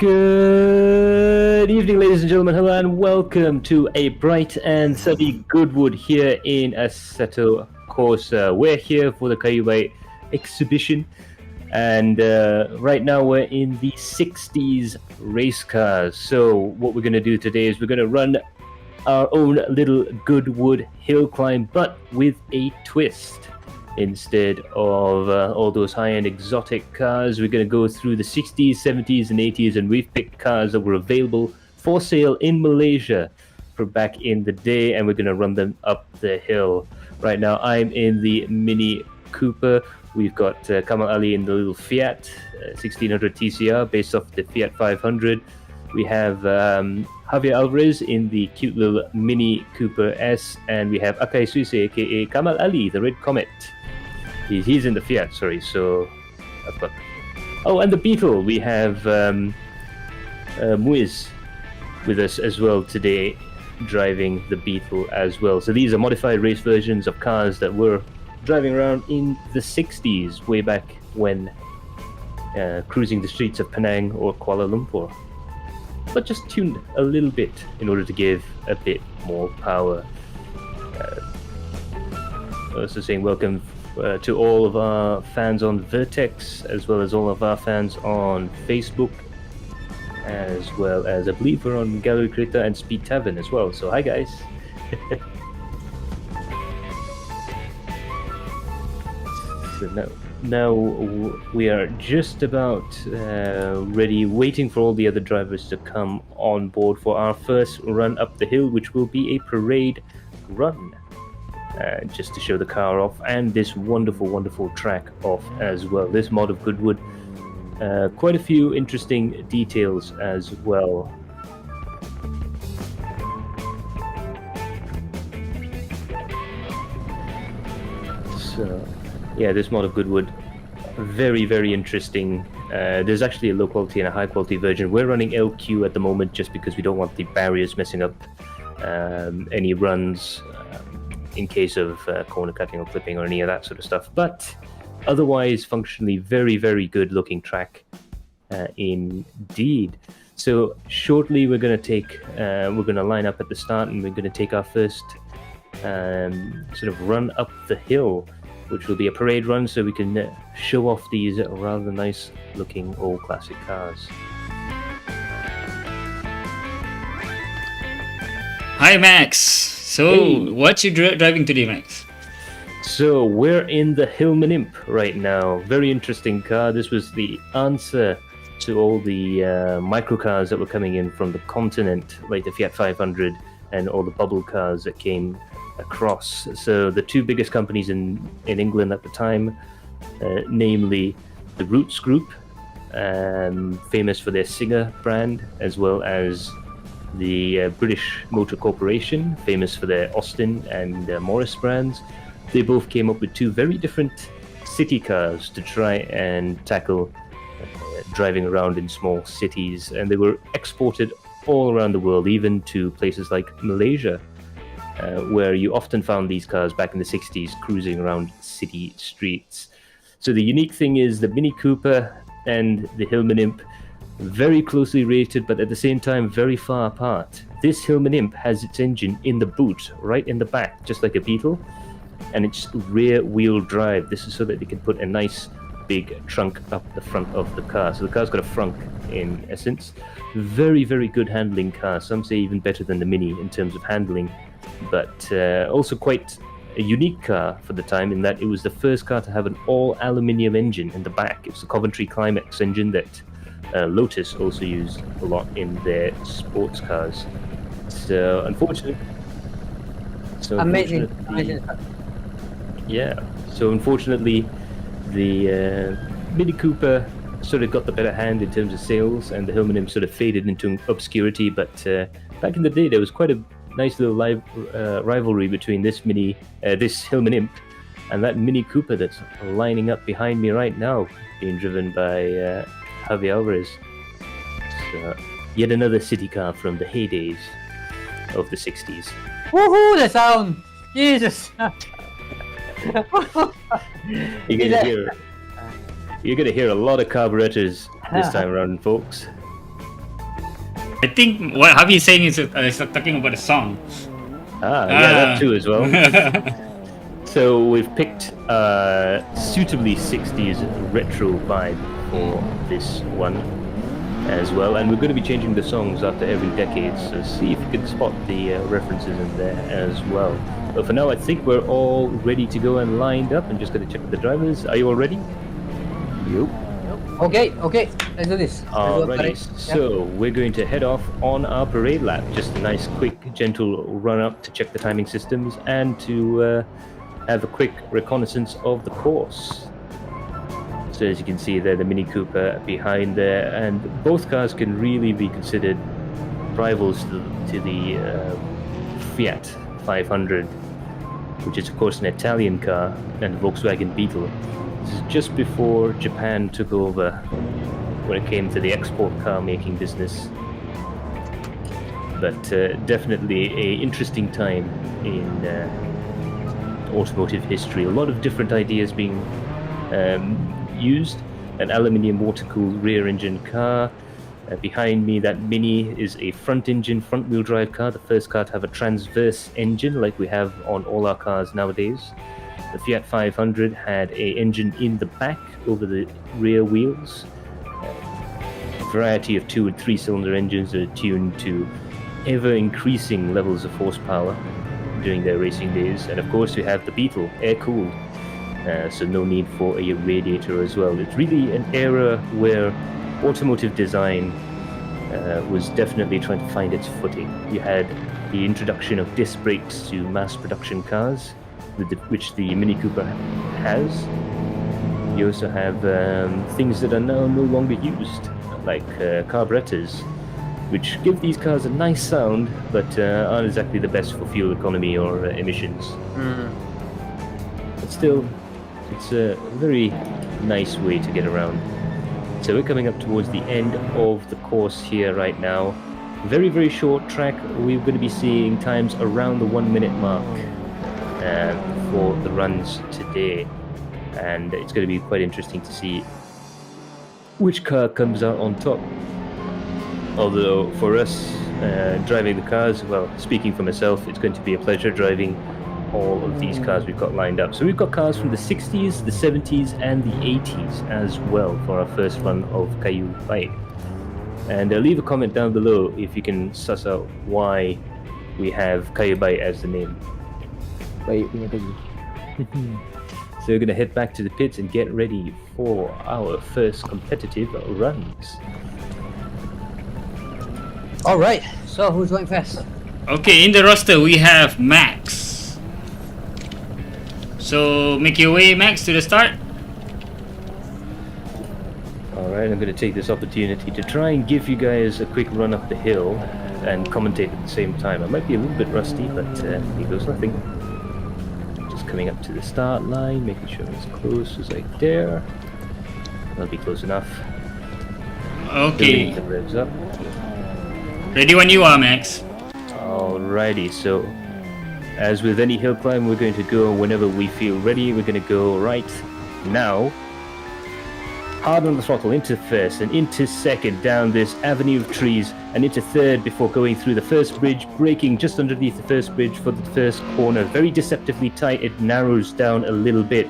Good evening, ladies and gentlemen. Hello and welcome to a bright and sunny Goodwood here in Assetto Corsa. We're here for the Kayubaik Exhibition, and right now we're in the 60s race cars. So what we're going to do today is we're going to run our own little Goodwood Hill Climb, but with a twist. Instead of all those high-end exotic cars, we're going to go through the 60s, 70s, and 80s, and we've picked cars that were available for sale in Malaysia for back in the day, and we're going to run them up the hill. Right now, I'm in the Mini Cooper. We've got Kamal Ali in the little Fiat 1600 TCR based off the Fiat 500. We have Javier Alvarez in the cute little Mini Cooper S, and we have Akai Suisse, aka Kamal Ali, the Red Comet. He's in the Fiat, sorry, so I've got... Oh, and the Beetle. We have Muiz with us as well today, driving the Beetle as well. So these are modified race versions of cars that were driving around in the 60s, way back when cruising the streets of Penang or Kuala Lumpur. But just tuned a little bit in order to give a bit more power. Also saying welcome to all of our fans on Vertex, as well as all of our fans on Facebook, as well as I believe we're on Galeri Kereta and SpeedTavern as well. So hi guys. So now we are just about ready, waiting for all the other drivers to come on board for our first run up the hill, which will be a parade run. Just to show the car off and this wonderful track off as well. This mod of Goodwood, quite a few interesting details as well. So yeah, this mod of Goodwood, very interesting. There's actually a low quality and a high quality version. We're running LQ at the moment just because we don't want the barriers messing up any runs in case of corner cutting or clipping or any of that sort of stuff. But otherwise, functionally very good looking track indeed. So shortly we're going to line up at the start, and we're going to take our first sort of run up the hill, which will be a parade run, so we can show off these rather nice looking old classic cars. Hi Max! So, hey. What you driving today, Max? So, we're in the Hillman Imp right now. Very interesting car. This was the answer to all the microcars that were coming in from the continent, like the Fiat 500 and all the bubble cars that came across. So, the two biggest companies in England at the time, namely the Roots Group, famous for their Singer brand, as well as the British Motor Corporation, famous for their Austin and Morris brands. They both came up with two very different city cars to try and tackle driving around in small cities, and they were exported all around the world, even to places like Malaysia, where you often found these cars back in the 60s cruising around city streets. So the unique thing is the Mini Cooper and the Hillman Imp, very closely related, but at the same time very far apart. This Hillman Imp has its engine in the boot, right in the back, just like a Beetle, and it's rear wheel drive. This is so that they can put a nice big trunk up the front of the car. So the car's got a frunk in essence. Very good handling car. Some say even better than the Mini in terms of handling, but also quite a unique car for the time, in that it was the first car to have an all aluminium engine in the back. It's the Coventry Climax engine that Lotus also used a lot in their sports cars. So unfortunately, amazing. Yeah. So unfortunately, the Mini Cooper sort of got the better hand in terms of sales, and the Hillman Imp sort of faded into obscurity. But back in the day, there was quite a nice little rivalry between this Hillman Imp and that Mini Cooper that's lining up behind me right now, being driven by Javier Alvarez. So, yet another city car from the heydays of the 60s. Woohoo! The sound! Jesus! You're gonna hear a lot of carburetors this time around, folks. I think what Javi's saying is talking about a song. Yeah, that too as well. So we've picked suitably 60s retro vibe for this one as well, and we're going to be changing the songs after every decade, so see if you can spot the references in there as well. But for now, I think we're all ready to go and lined up, and just going to check with the drivers. Are you all ready? Yep. Okay, let's do this. Alrighty, so we're going to head off on our parade lap. Just a nice, quick, gentle run up to check the timing systems and to have a quick reconnaissance of the course. So as you can see there, the Mini Cooper behind there, and both cars can really be considered rivals to the Fiat 500, which is of course an Italian car, and the Volkswagen Beetle. This is just before Japan took over when it came to the export car making business. But definitely a interesting time in automotive history. A lot of different ideas being used. An aluminium water-cooled rear-engine car. Behind me, that Mini is a front-engine, front-wheel drive car. The first car to have a transverse engine like we have on all our cars nowadays. The Fiat 500 had an engine in the back over the rear wheels. A variety of 2 and 3 cylinder engines are tuned to ever-increasing levels of horsepower during their racing days. And of course we have the Beetle, air-cooled, so no need for a radiator as well. It's really an era where automotive design was definitely trying to find its footing. You had the introduction of disc brakes to mass production cars, which the Mini Cooper has. You also have things that are now no longer used, like carburetors, which give these cars a nice sound, but aren't exactly the best for fuel economy or emissions. But still, it's a very nice way to get around. So we're coming up towards the end of the course here right now. Very, very short track. We're going to be seeing times around the 1 minute mark for the runs today, and it's going to be quite interesting to see which car comes out on top. Although for us driving the cars, well, speaking for myself, it's going to be a pleasure driving all of these cars we've got lined up. So we've got cars from the 60s, the 70s and the 80s as well for our first run of Kayubaik. And leave a comment down below if you can suss out why we have Kayubaik as the name. Baik punya Kayu. So we're going to head back to the pits and get ready for our first competitive runs. Alright, so who's going first? Okay, in the roster we have Max. So make your way, Max, to the start. Alright, I'm going to take this opportunity to try and give you guys a quick run up the hill and commentate at the same time. I might be a little bit rusty, but here goes nothing. Just coming up to the start line, making sure I'm as close as I dare. That'll be close enough. Okay. Building the revs up. Ready when you are, Max. Alrighty, so as with any hill climb, we're going to go whenever we feel ready. We're going to go right now. Hard on the throttle, into first and into second, down this avenue of trees, and into third before going through the first bridge, braking just underneath the first bridge for the first corner. Very deceptively tight, it narrows down a little bit.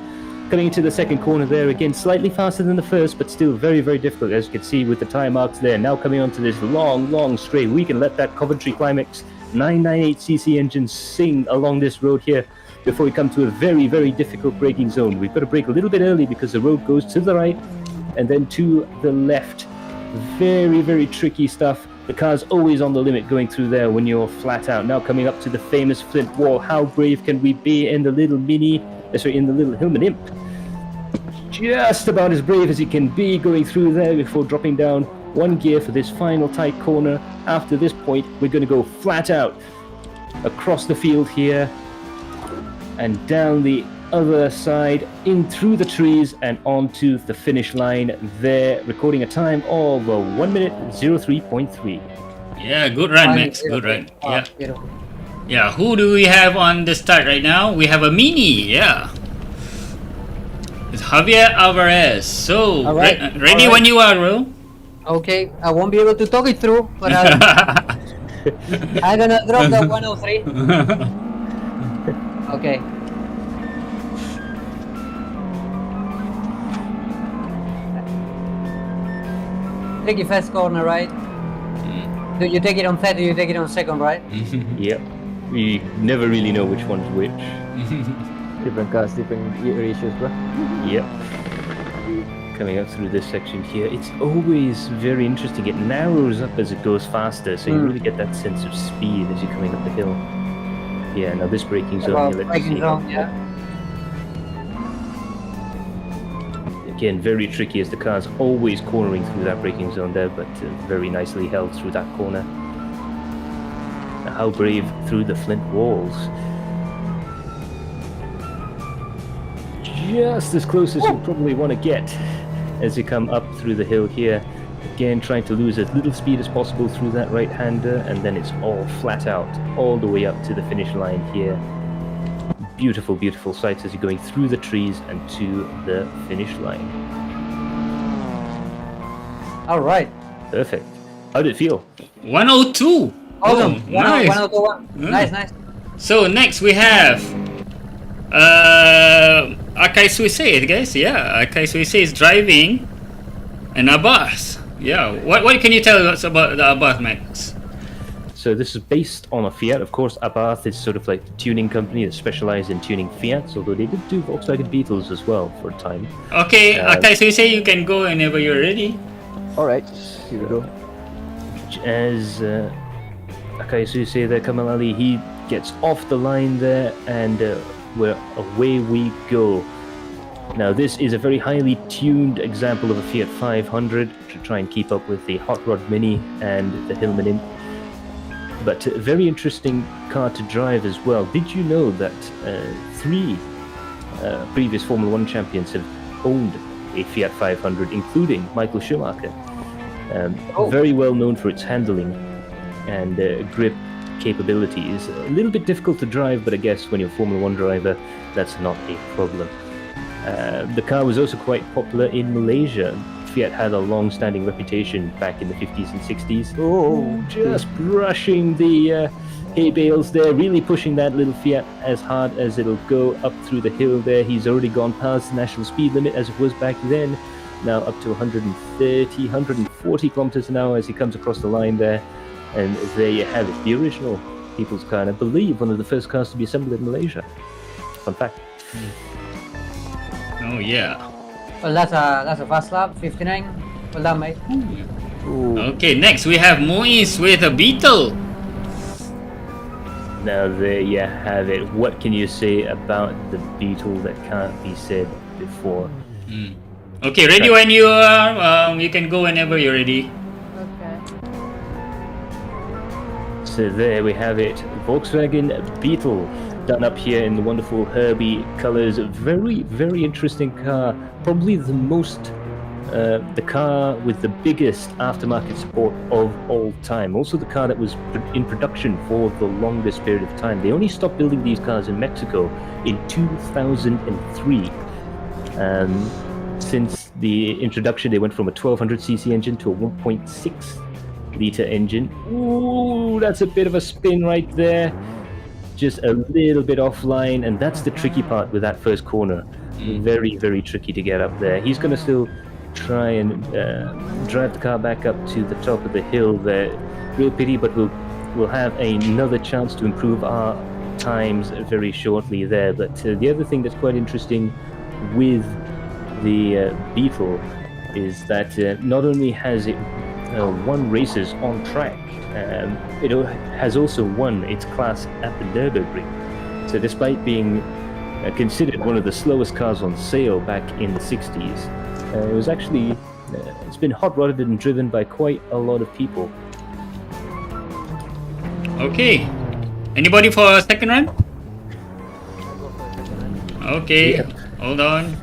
Coming into the second corner there, again slightly faster than the first, but still very, very difficult, as you can see with the tire marks there. Now coming onto this long straight, we can let that Coventry Climax 998cc engine sing along this road here before we come to a very, very difficult braking zone. We've got to brake a little bit early because the road goes to the right and then to the left. Very, very tricky stuff. The car's always on the limit going through there when you're flat out. Now coming up to the famous Flint Wall. How brave can we be in the little in the little Hillman Imp? Just about as brave as it can be going through there before dropping down one gear for this final tight corner. After this point, we're going to go flat out across the field here and down the other side, in through the trees and onto the finish line there, recording a time of 1 minute 03.3. Yeah, good run, Max. Good run. Yeah. Beautiful. Yeah, who do we have on the start right now? We have a Mini, yeah. It's Javier Alvarez. So, All right. ready when you are, bro. Okay, I won't be able to talk it through, but I'm gonna drop the 103. Okay. Tricky first corner, right? Do you take it on third or you take it on second, right? Yep. We never really know which one's which. Different cars, different gear ratios, bro. Yep. Coming up through this section here, it's always very interesting. It narrows up as it goes faster, so you really get that sense of speed as you're coming up the hill. Yeah, now this braking zone here, let's Braking see. zone, yeah. Again, very tricky as the car's always cornering through that braking zone there, but very nicely held through that corner. Now, how brave through the flint walls. Just as close as you probably want to get as you come up through the hill here. Again, trying to lose as little speed as possible through that right-hander, and then it's all flat out, all the way up to the finish line here. Beautiful, beautiful sights as you're going through the trees and to the finish line. All right. Perfect. How did it feel? 102. Awesome. Oh, nice. 101. Mm. Nice, nice. So next we have Akai Suisse, guys. Yeah, Akai Suisse is driving an Abarth. Yeah. What can you tell us about the Abarth, Max? So this is based on a Fiat. Of course, Abarth is sort of like the tuning company that specializes in tuning Fiats, although they did do Volkswagen Beetles as well for a time. Okay, Akai Suisse, you can go whenever you're ready. Alright, here we go. As Akai Suisse there, Kamal Ali, he gets off the line there, and away we go. Now this is a very highly tuned example of a Fiat 500 to try and keep up with the Hot Rod Mini and the Hillman Imp. But a very interesting car to drive as well. Did you know that 3 previous Formula 1 champions have owned a Fiat 500, including Michael Schumacher? Very well known for its handling and grip capabilities. A little bit difficult to drive, but I guess when you're a Formula 1 driver, that's not a problem. The car was also quite popular in Malaysia. Fiat had a long-standing reputation back in the 50s and 60s. Oh, just brushing the hay bales there, really pushing that little Fiat as hard as it'll go up through the hill there. He's already gone past the national speed limit as it was back then, now up to 130, 140 kilometers an hour as he comes across the line there. And there you have it, the original people's car, and I believe one of the first cars to be assembled in Malaysia. Fun fact. Oh yeah. Well, that's a fast lap, 59. Well done, mate. Ooh. Okay, next we have Moise with a Beetle. Now there you have it. What can you say about the Beetle that can't be said before? Okay, ready when you are. You can go whenever you're ready. So there we have it, Volkswagen Beetle, done up here in the wonderful Herbie colors. Very, very interesting car. Probably the most, the car with the biggest aftermarket support of all time. Also the car that was in production for the longest period of time. They only stopped building these cars in Mexico in 2003. Since the introduction, they went from a 1200cc engine to a 1.6 liter engine. Ooh, that's a bit of a spin right there. Just a little bit offline, and that's the tricky part with that first corner. Very, very tricky to get up there. He's going to still try and drive the car back up to the top of the hill there. Real pity, but we'll have another chance to improve our times very shortly there. But the other thing that's quite interesting with the Beetle is that not only has it won races on track, it has also won its class at the Nürburgring. So despite being considered one of the slowest cars on sale back in the 60s, it was actually, it's been hot-rodded and driven by quite a lot of people. Okay. Anybody for a second run? Okay. Yep. Hold on.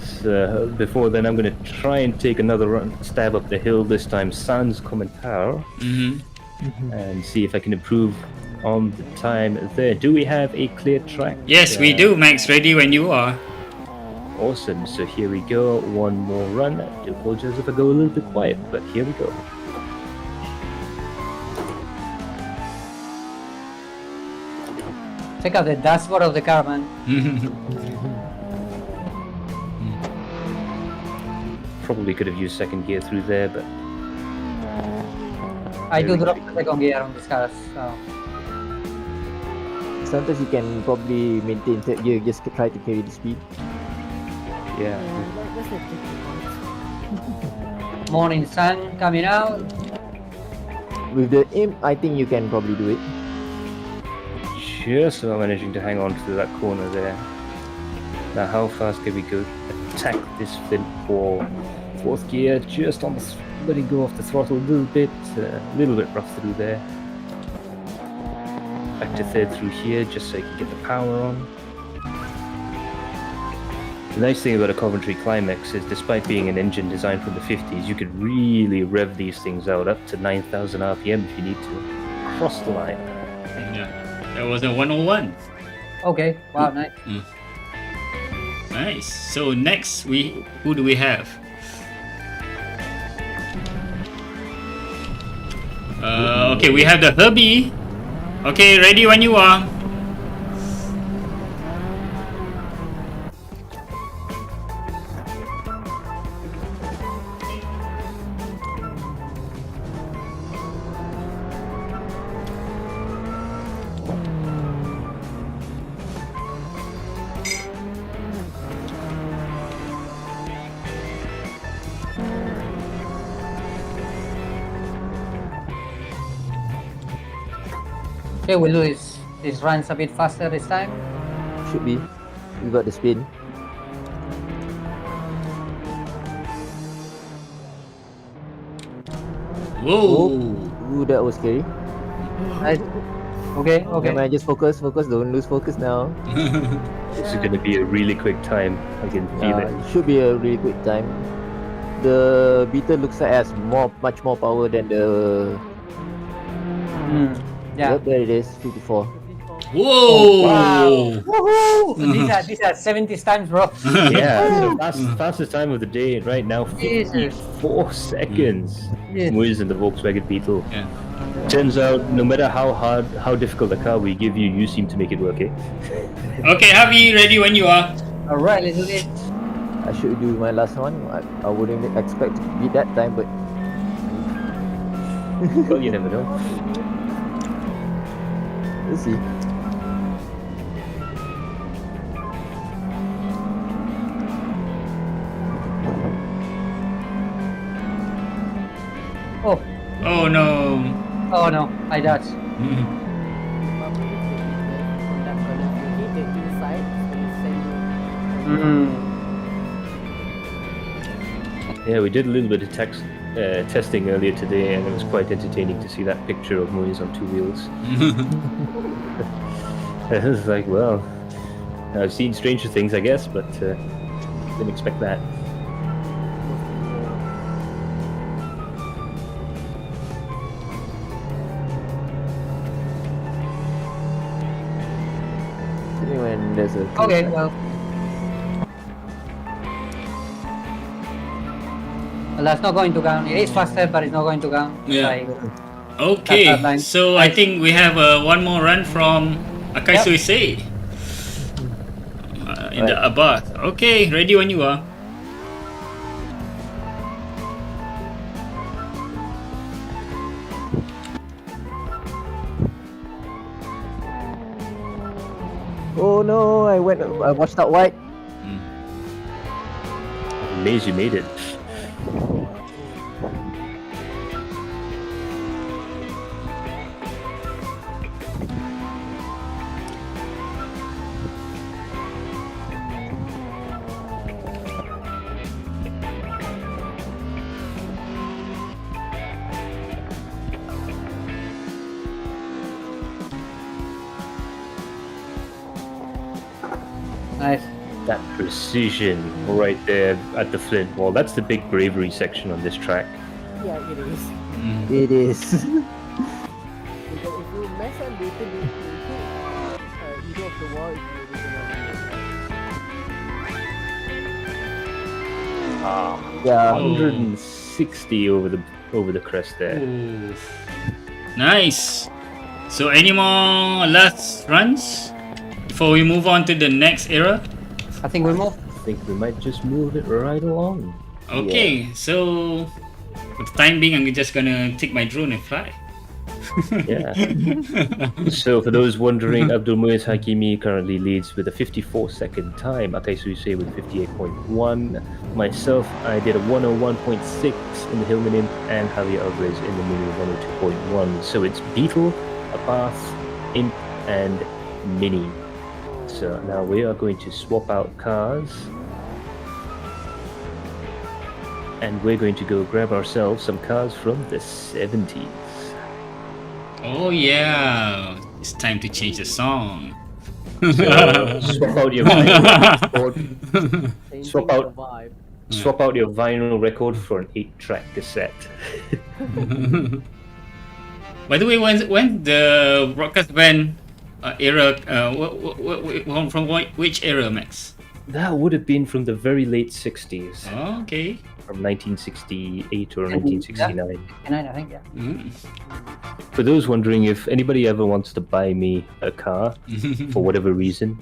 So before then, I'm going to try and take another stab up the hill, this time sans commentaire, and see if I can improve on the time there. Do we have a clear track? Yes, we do, Max. Ready when you are. Awesome. So here we go. One more run. I do apologize if I go a little bit quiet, but here we go. Check out the dashboard of the car, man. Probably could have used second gear through there, but I do drop the second gear on these cars. So. Sometimes you can probably maintain third gear, just try to carry the speed. yeah. That's the tricky part. Morning sun coming out. With the aim, I think you can probably do it. Just about managing to hang on to that corner there. Now, how fast can we go? Attack this flint for fourth gear, just on the letting go off the throttle a little bit rough through there. Back to third through here, just so you can get the power on. The nice thing about a Coventry Climax is, despite being an engine designed from the 50s, you could really rev these things out up to 9,000 RPM if you need to. Cross the line. Yeah, that was a 101. Okay, wow, nice. Nice. So next, who do we have? Okay, we have the Herbie. Okay, ready when you are. Okay, we'll do this runs a bit faster this time. Should be. We got the spin. Whoa. Ooh, that was scary. Nice. Okay, okay. Never mind, just focus, don't lose focus now. This is going to be a really quick time. I can feel it. It should be a really quick time. The beetle looks like it has much more power than the. Yeah. Yep, there it is, 54. Whoa. Wow. Woohoo! These are 70 times, bro. Yeah, so fastest time of the day right now, Jesus. 54 seconds. Yes. Moise in the Volkswagen Beetle. Yeah. Turns out, no matter how difficult a car we give you, you seem to make it work, eh? Okay, Harvey, ready when you are. Alright, let's do this. I should do my last one. I wouldn't expect to beat that time, but Well, you never know. we'll see. Oh, Oh no. oh no, I dodged. Probably the on that corner. You hit the inside, so you send Yeah, we did a little bit of testing earlier today, and it was quite entertaining to see that picture of Moise on two wheels. It was like, well, I've seen stranger things, I guess, but didn't expect that. When there's a Okay, well. Well, that's not going to count. It is faster, but it's not going to count. Yeah. Like, Okay, That line. so I think we have one more run from Akai Yep. Suisei in the Abath. Okay, ready when you are. Oh no, I watched out wide. Amazed you made it. nice. That precision right there at the flint wall. That's the big bravery section on this track. yeah, it is. It is. Because if you mess up little bit, you hit either of the wall, if you really want Yeah. 160 over the crest there. Ooh. Nice. So any more last runs before we move on to the next era? I think we move. I think we might just move it right along. Okay, so for the time being, I'm just gonna take my drone and fly. Yeah. So for those wondering, Abdul Muiz Hakimi currently leads with a 54-second time. Atai Suise with 58.1. Myself, I did a 101.6 in the Hillman Imp, and Javier Alvarez in the Mini 102.1. So it's Beetle, Abath, Imp, and Mini. So now we are going to swap out cars. And we're going to go grab ourselves some cars from the 70s. Oh yeah, it's time to change the song. So swap out your vinyl record. Changing Swap the out. vibe. Swap out your vinyl record for an 8-track cassette. By the way, when the broadcast band era, from which era, Max? That would have been from the very late 60s, Oh, okay. from 1968 or 1969. And I think, yeah. Mm. For those wondering, if anybody ever wants to buy me a car for whatever reason,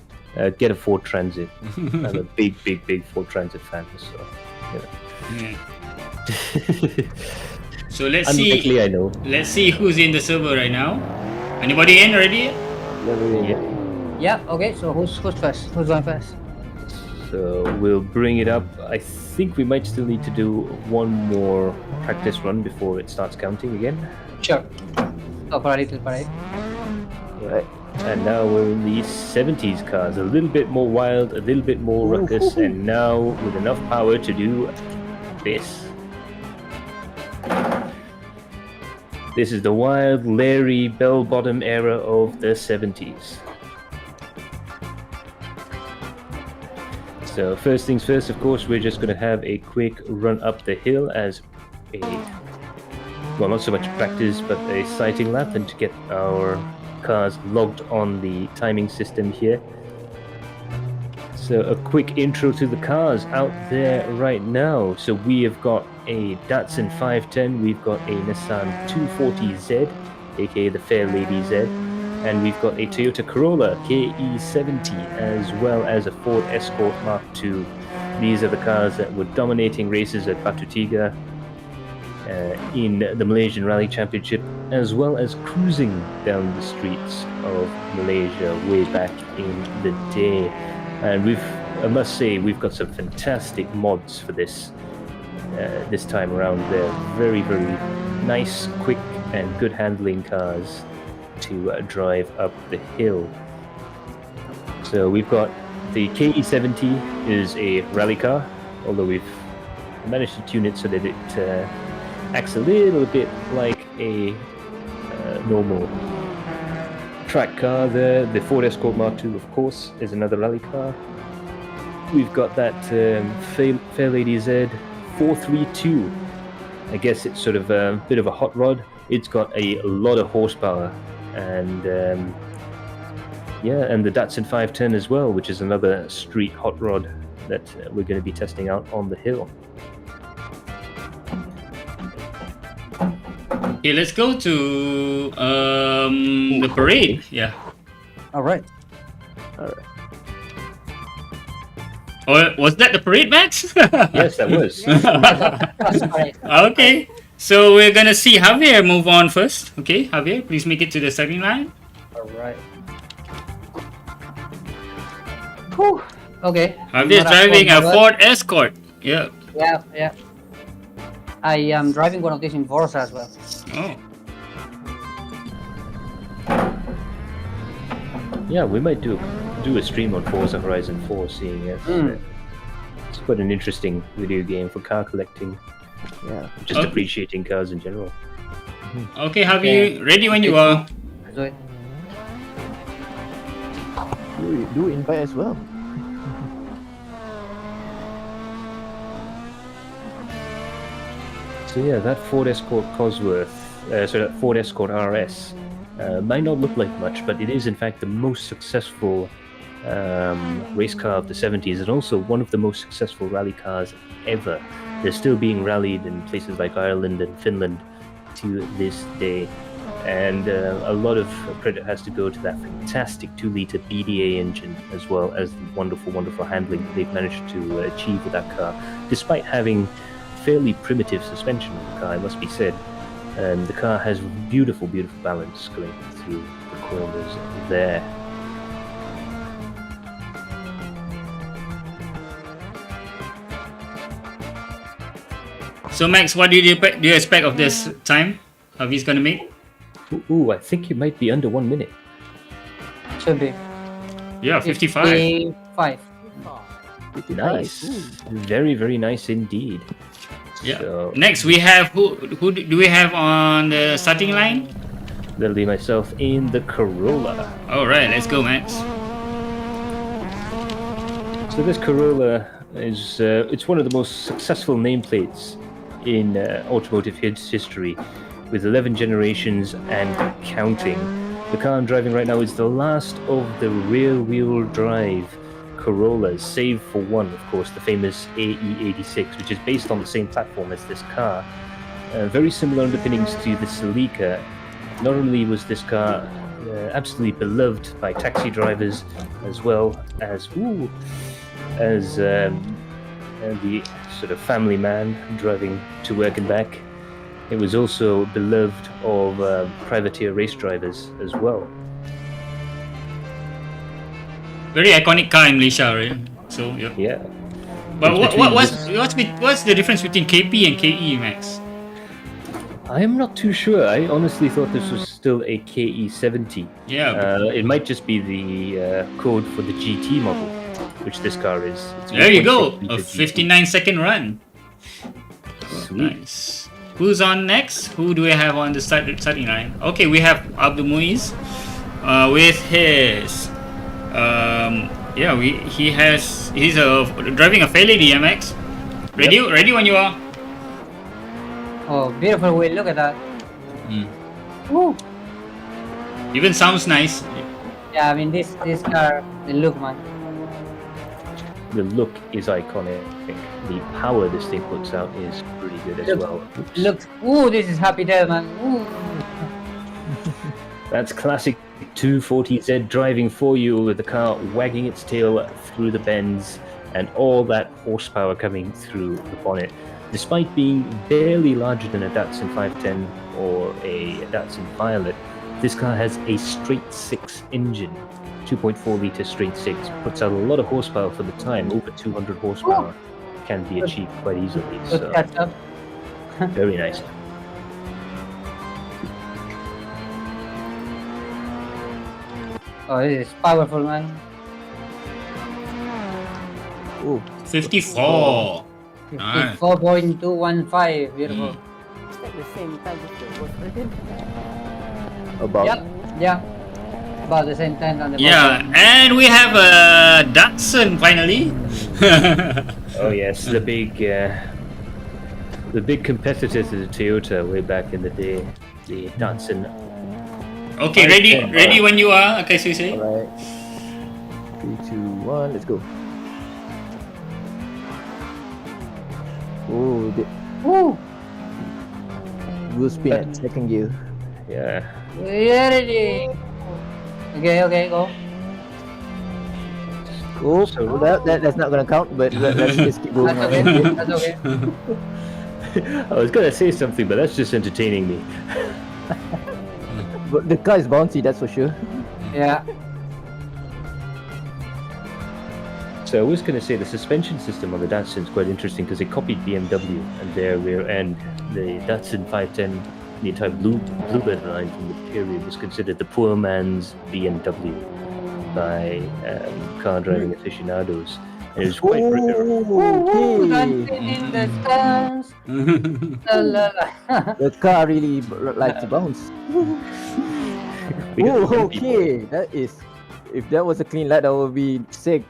get a Ford Transit. I'm a big Ford Transit fan. So, Yeah. So let's unlikely, see. I know. Let's see who's in the server right now. Anybody in already? Yeah. Yeah, okay, so who's first? Who's going first? So we'll bring it up. I think we might still need to do one more practice run before it starts counting again. Sure. Oh, parade. Right. And now we're in the 70s cars, a little bit more wild, a little bit more ruckus, and now with enough power to do this. This is the wild, Larry, bell-bottom era of the 70s. So first things first, of course, we're just going to have a quick run up the hill as a, well, not so much practice, but a sighting lap, and to get our cars logged on the timing system here. So a quick intro to the cars out there right now. So we have got a Datsun 510, we've got a Nissan 240Z, aka the Fair Lady Z, and we've got a Toyota Corolla KE70, as well as a Ford Escort Mark II. These are the cars that were dominating races at Batu Tiga in the Malaysian Rally Championship, as well as cruising down the streets of Malaysia way back in the day. And I must say, we've got some fantastic mods for this this time around. They're very nice, quick, and good handling cars to drive up the hill. So we've got the KE70 is a rally car, although we've managed to tune it so that it acts a little bit like a normal track car there. The Ford Escort Mark II, of course, is another rally car. We've got that Fair Lady Z 432. I guess it's sort of a bit of a hot rod. It's got a lot of horsepower, and and the Datsun 510 as well, which is another street hot rod that we're going to be testing out on the hill. Okay, let's go to the parade. Yeah. All right. Or was that the parade, Max? Yes, that was. Okay. So we're gonna see Javier move on first. Okay, Javier, please make it to the starting line. All right. Whew. Okay. Javier's driving a Ford Escort. Yeah. Yeah. I am driving one of these in Forza as well. Oh. Yeah, we might do a stream on Forza Horizon 4, seeing as it's quite an interesting video game for car collecting. Yeah. Just appreciating cars in general. Okay, Javier, ready when you are. Let's do it. Do invite as well. So yeah, that Ford Escort Cosworth, that Ford Escort RS, might not look like much, but it is in fact the most successful race car of the 70s, and also one of the most successful rally cars ever. They're still being rallied in places like Ireland and Finland to this day. And a lot of credit has to go to that fantastic 2-litre BDA engine, as well as the wonderful, wonderful handling that they've managed to achieve with that car, despite having fairly primitive suspension on the car, it must be said. And the car has beautiful, beautiful balance going through the corners there. So Max, what do you expect of this time? How he's gonna make? Ooh, I think it might be under 1 minute. Should be. Yeah, 55. 55. Nice. Very, very nice indeed. Yeah. So, Next we have who do we have on the starting line? that'll be myself in the Corolla. All right, let's go, Max. So this Corolla is it's one of the most successful nameplates in automotive history, with 11 generations and counting. The car I'm driving right now is the last of the rear-wheel drive Corollas, save for one, of course, the famous AE86, which is based on the same platform as this car. Very similar underpinnings to the Celica. Not only was this car absolutely beloved by taxi drivers, as well as the sort of family man driving to work and back, it was also beloved of privateer race drivers as well. Very iconic car in Malaysia, right? So yeah. Yeah. But It's what's the difference between KP and KE, Max? I am not too sure. I honestly thought this was still a KE70. Yeah. It might just be the code for the GT model, which this car is. It's There you go. 1.6 A litre 59-second run. GT. Sweet. Nice. Who's on next? Who do we have on the starting line? Okay, we have Abdul Muiz with his he's driving a Fairlady MX. Ready when you are. Oh, beautiful wheel. Look at that. Woo. Even sounds nice. Yeah, I mean this car, the look, man. The look is iconic. The power this thing puts out is pretty good as well. Looks. Ooh, this is Happy Day, man. Ooh. That's classic 240Z driving for you, with the car wagging its tail through the bends and all that horsepower coming through the bonnet. Despite being barely larger than a Datsun 510 or a Datsun Violet, this car has a straight 6 engine. 2.4 litre straight 6, puts out a lot of horsepower for the time. Over 200 horsepower can be achieved quite easily. So Catch up. very nice. Oh, this is powerful, man. Ooh, 54. Nice. 54.215. Beautiful. It's like the same time as the worst version. about. Yep. Yeah. About the same time on the Yeah, bottom. and we have a Datsun finally. Oh yes, the big competitor to the Toyota way back in the day, the Datsun. Okay, ready when you are. Okay, so you say. Alright. 3, 2, 1, let's go. Oh, Woo. wheel spin at second gear. Yeah. Ready. Okay, go. Oh, So- that's not gonna count, but let's just keep going. That's okay. That's okay. I was gonna say something, but that's just entertaining me. But the car is bouncy, that's for sure. Yeah. So I was going to say the suspension system on the Datsun is quite interesting because it copied BMW and their rear end. The Datsun 510, the entire Bluebird line from the period, was considered the poor man's BMW by car driving aficionados. And it was quite Ooh, Okay. dancing in the stars. La, la, la. The car really likes to bounce. We got Oh, some people. okay. That is. If that was a clean lap, that would be sick.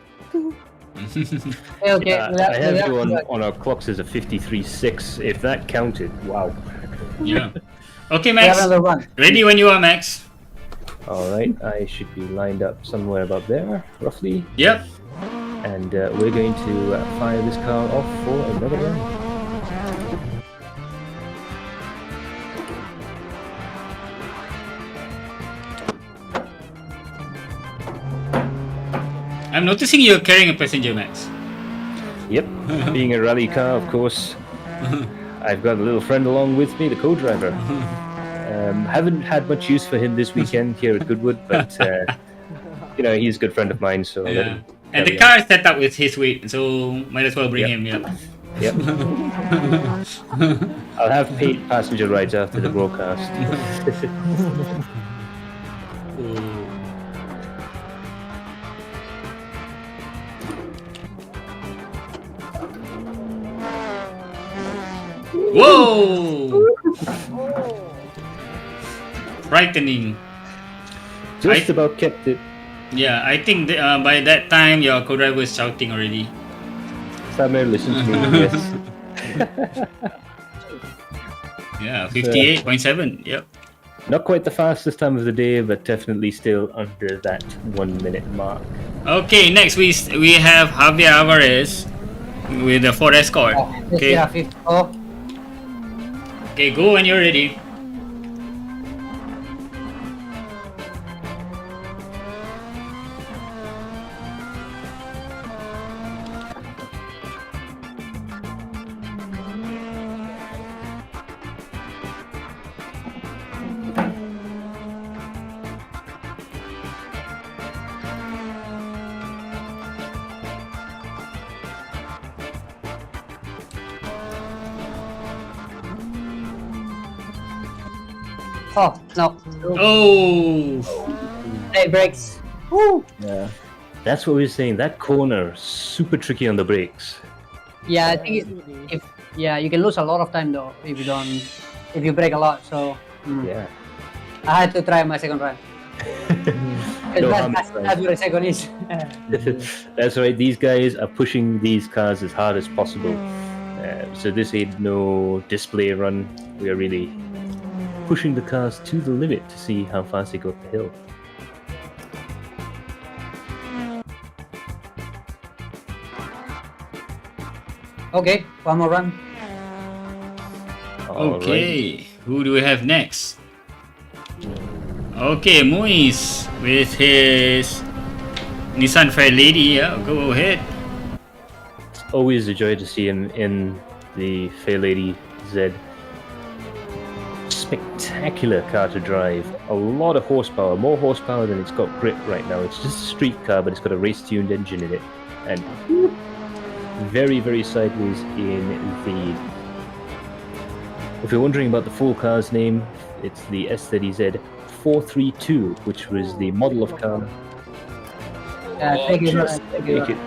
Okay, I have you on our clocks as a 53.6. If that counted, wow. Yeah. Okay, we have Max. another one. Ready when you are, Max. All right, I should be lined up somewhere about there, roughly. Yep. And we're going to fire this car off for another round. I'm noticing you're carrying a passenger, Max. Yep, being a rally car, of course. I've got a little friend along with me, the co-driver. Haven't had much use for him this weekend here at Goodwood, but you know, he's a good friend of mine, so I'll let Yeah. him And the carry car is set up with his weight, so might as well bring him. Yep. on. Yep. I'll have paid passenger rides after the broadcast. Whoa! Frightening. Just about kept it. Yeah, I think by that time your co-driver was shouting already. Samer, listen to me, yes. Yeah, 58.7. Yep. Not quite the fastest time of the day, but definitely still under that 1 minute mark. Okay, next we have Javier Alvarez with the Ford Escort. Okay. Yeah, 54. Okay, go when you're ready. Oh, no. Oh! Hey, brakes. Woo! Yeah. That's what we were saying. That corner, super tricky on the brakes. Yeah, I think you can lose a lot of time though if you brake a lot. So Yeah. I had to try my second run. No harm in That's what a second is. That's right. These guys are pushing these cars as hard as possible. So this ain't no display run. We are really pushing the cars to the limit to see how fast they go up the hill. Okay, one more run. All Okay, who do we have next? Okay, Moise with his Nissan Fair Lady. Yeah, go ahead. It's always a joy to see him in the Fair Lady Z. Spectacular car to drive. A lot of horsepower, more horsepower than it's got grip right now. It's just a street car, but it's got a race-tuned engine in it, and very, very sideways in the. If you're wondering about the full car's name, it's the S30Z 432, which was the model of car. Take it. Just Take make it. it.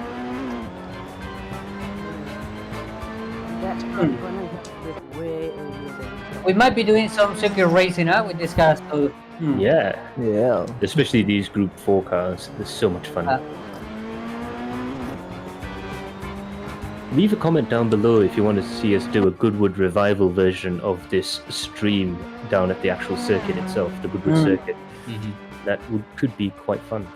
That corner is way over there. We might be doing some circuit racing with this car. So, Yeah, Yeah. especially these Group 4 cars. They're so much fun. Leave a comment down below if you want to see us do a Goodwood revival version of this stream down at the actual circuit itself, the Goodwood circuit. That could be quite fun.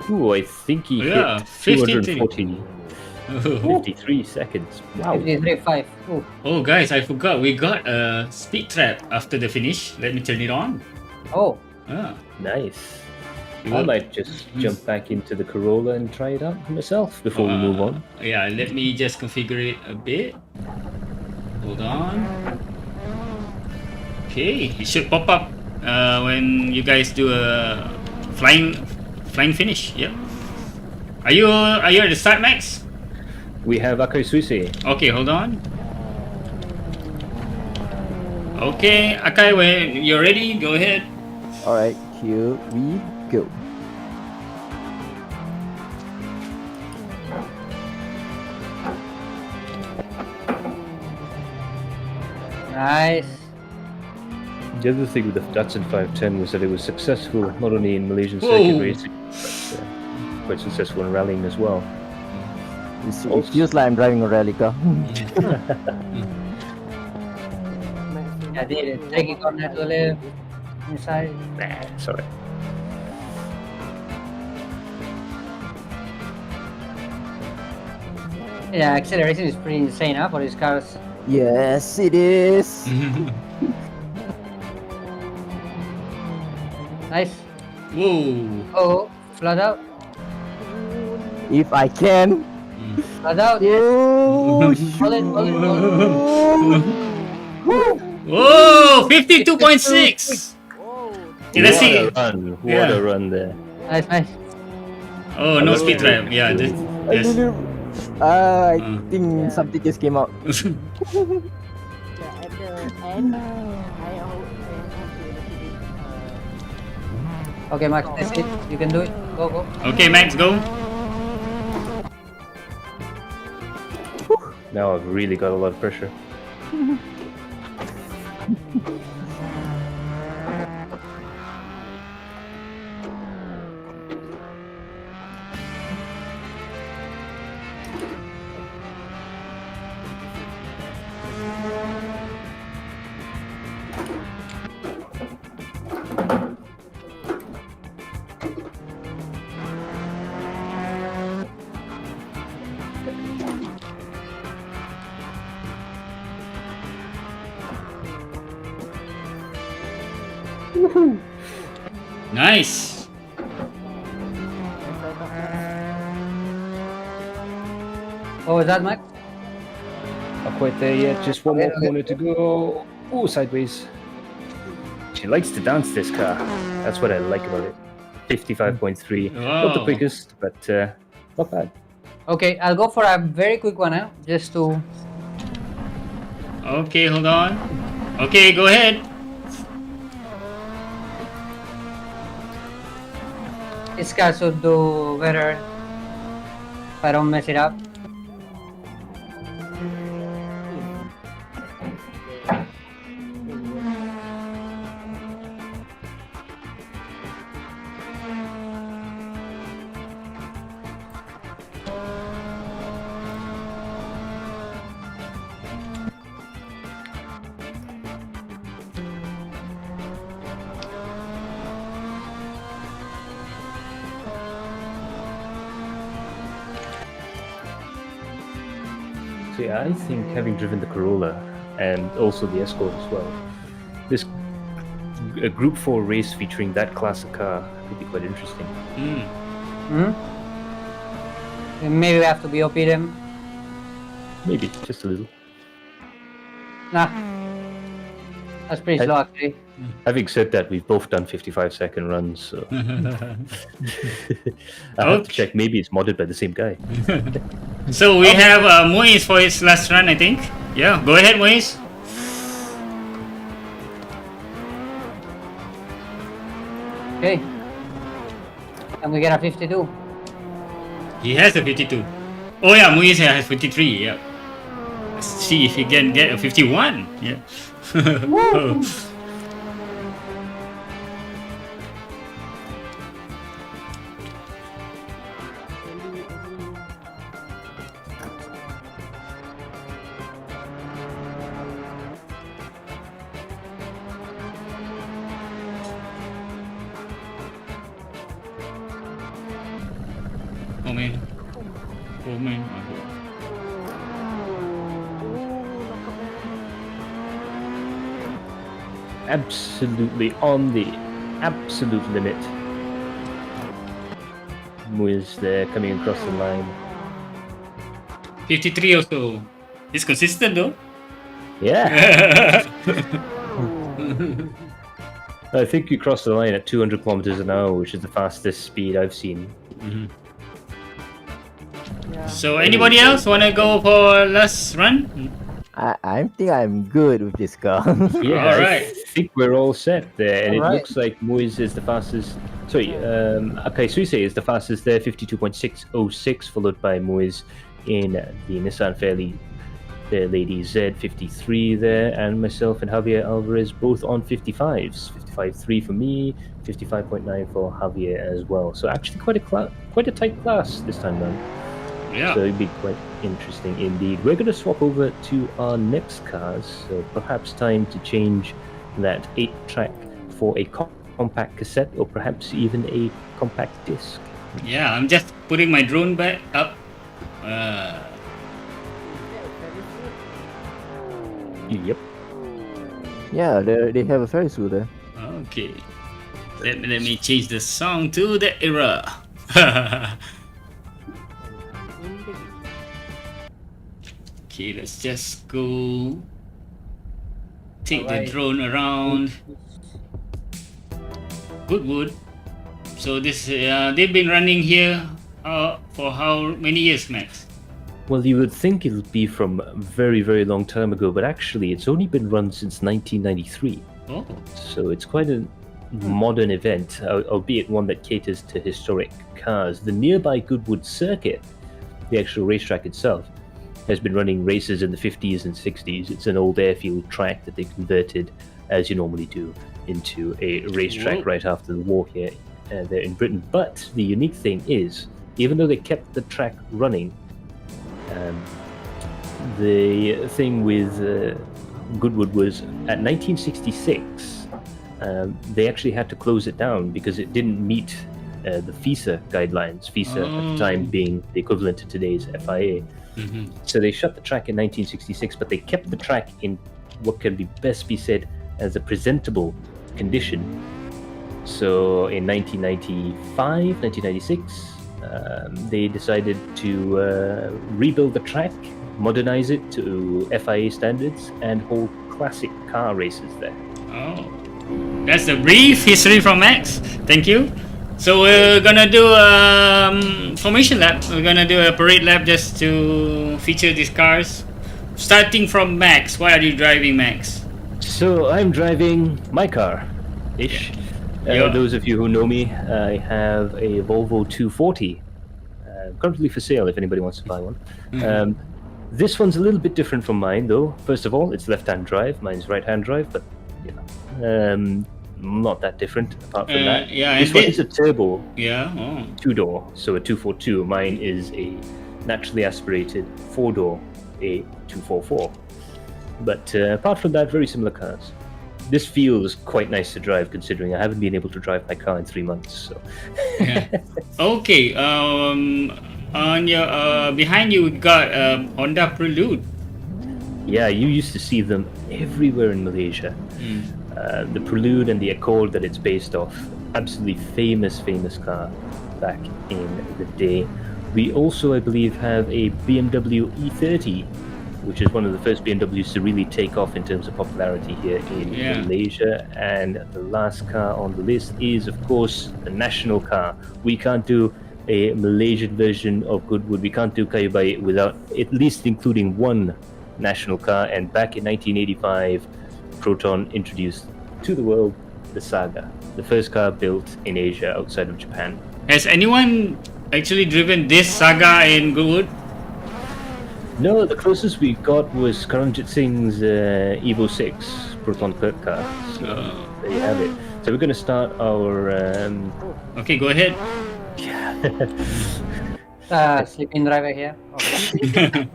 Ooh, I think he Yeah, hit 240, 53 seconds. Wow. 53.5. Ooh. Oh, guys, I forgot we got a speed trap after the finish. Let me turn it on. Oh, Ah, Nice. you I want- might just jump back into the Corolla and try it out myself before we move on. Yeah, let me just configure it a bit. Hold on. Okay, it should pop up when you guys do a flying finish. Yep. Are you at the start, Max? We have Akai Suisse. Okay, hold on. Okay, Akai, when you're ready, go ahead. Alright, here we go. nice. The other thing with the Datsun 510 was that it was successful not only in Malaysian Whoa. circuit racing, but quite successful in rallying as well. It feels like I'm driving a rally car. I did it. Take it corner to the left. inside. Nah, sorry. Yeah, acceleration is pretty insane, huh, for these cars. Yes, it is. Nice. Whoa. Oh, flood out. If I can. Flood out, yes. Oh, Hold it, hold it, hold it. Whoa, 52.6. Whoa. Okay, let's What see. a run! What Yeah. a run there. Nice, nice. Oh, no speed drive. Yeah, this, yes. I Uh. think something just came out. Yeah, at the end, I hope Okay, Max, that's it. You can do it. Go, go. Okay, Max, go. Now I've really got a lot of pressure. Nice. What was that, Max? Not quite there yet. Just one more Okay. corner to go. Oh, sideways. She likes to dance, this car. That's what I like about it. 55.3. Not the Wow. quickest, but not bad. Okay, I'll go for a very quick one, huh? Just to... Okay, hold on. Okay, go ahead. This car should do better if I don't mess it up. So yeah, I think having driven the Corolla and also the Escort as well, a Group 4 race featuring that class of car could be quite interesting. Hmm? Maybe we have to BOP them. Maybe, just a little. Nah. That's pretty slow, actually. Having said that, we've both done 55-second runs, so I have to check. Maybe it's modded by the same guy. So we have Moise for his last run, I think. Yeah, go ahead, Moise. Okay. And we get a 52. He has a 52. Oh yeah, Moise has 53. Yeah. Let's see if he can get a 51. Yeah. Oh man. Oh man. Absolutely on the absolute limit. Muiz there coming across the line. 53 also. He's consistent though. Yeah, I think you crossed the line at 200 kilometers an hour, which is the fastest speed I've seen. So anybody else wanna go for last run? I think I'm good with this car. Yeah, Alright. I think we're all set there, and it Alright. looks like Muiz is the fastest. Sorry, Kayu is the fastest there, 52.606, followed by Muiz in the Nissan Fairleigh Lady Z53 there, and myself and Javier Alvarez both on 55s. 55.3 for me, 55.9 for Javier as well. So actually quite a tight class this time round. Yeah. So it'd be quite interesting indeed. We're going to swap over to our next cars, so perhaps time to change that 8-track for a compact cassette or perhaps even a compact disc. Yeah, I'm just putting my drone back up. Yep. Yeah, they have a Ferris wheel there. Okay. Let me change the song to the era. Okay, let's just go take the Alright. drone around Goodwood. So this they've been running here for how many years, Max? Well, you would think it'll be from a very, very long time ago, but actually it's only been run since 1993. Oh, So it's quite a modern event, albeit one that caters to historic cars. The nearby Goodwood Circuit, the actual racetrack itself, has been running races in the 50s and 60s. It's an old airfield track that they converted, as you normally do, into a racetrack Whoa. right after the war here there in Britain. But the unique thing is, even though they kept the track running, the thing with Goodwood was at 1966, they actually had to close it down because it didn't meet the FISA guidelines, FISA at the time being the equivalent to today's FIA. So they shut the track in 1966, but they kept the track in what can be best be said as a presentable condition. So in 1995, 1996, they decided to rebuild the track, modernize it to FIA standards, and hold classic car races there. oh, that's a brief history from Max. Thank you. So we're gonna do a formation lap. We're gonna do a parade lap just to feature these cars. Starting from Max. What are you driving, Max? So I'm driving my car-ish. Yeah. Those of you who know me, I have a Volvo 240, currently for sale if anybody wants to buy one. This one's a little bit different from mine, though. First of all, it's left-hand drive. Mine's right-hand drive, but you know, not that different apart from that. yeah, This and one thi- is a turbo Yeah. Oh. two-door, so a 242. Mine is a naturally aspirated four-door, a 244. But apart from that, very similar cars. This feels quite nice to drive, considering I haven't been able to drive my car in 3 months. So, Yeah. Okay. On your behind you, we got Honda Prelude. yeah, you used to see them everywhere in Malaysia. The Prelude and the Accord that it's based off, absolutely famous car back in the day. We also, I believe, have a BMW E30, which is one of the first BMWs to really take off in terms of popularity here in Yeah. Malaysia. And the last car on the list is, of course, the national car. We can't do a Malaysian version of Goodwood. We can't do Kayubaik without at least including one national car. And back in 1985, Proton introduced to the world the Saga, the first car built in Asia outside of Japan. Has anyone actually driven this Saga in Goodwood? No, the closest we got was Karanjit Singh's Evo 6 Proton Kurt car. So there you have it. So we're going to start our... Okay, go ahead. Sleeping driver here. Okay.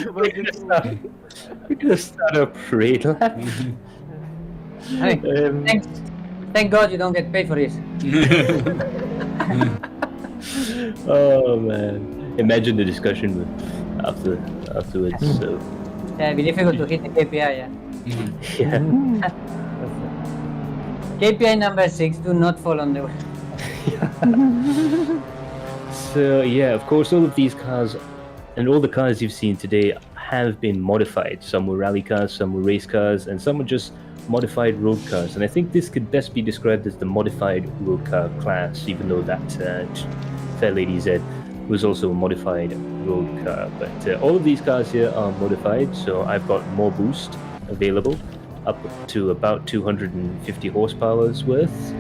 we're going to start our parade lap. Hey, thank God you don't get paid for this. Oh man. Imagine the discussion afterwards. So, Yeah, it'd be difficult to hit the KPI, yeah. yeah. KPI number 6, do not fall on the way. So yeah, of course, all of these cars and all the cars you've seen today have been modified. Some were rally cars, some were race cars, and some were just modified road cars. And I think this could best be described as the modified road car class, even though that Fair Lady Z was also a modified road car. But all of these cars here are modified, so I've got more boost available, up to about 250 horsepower's worth.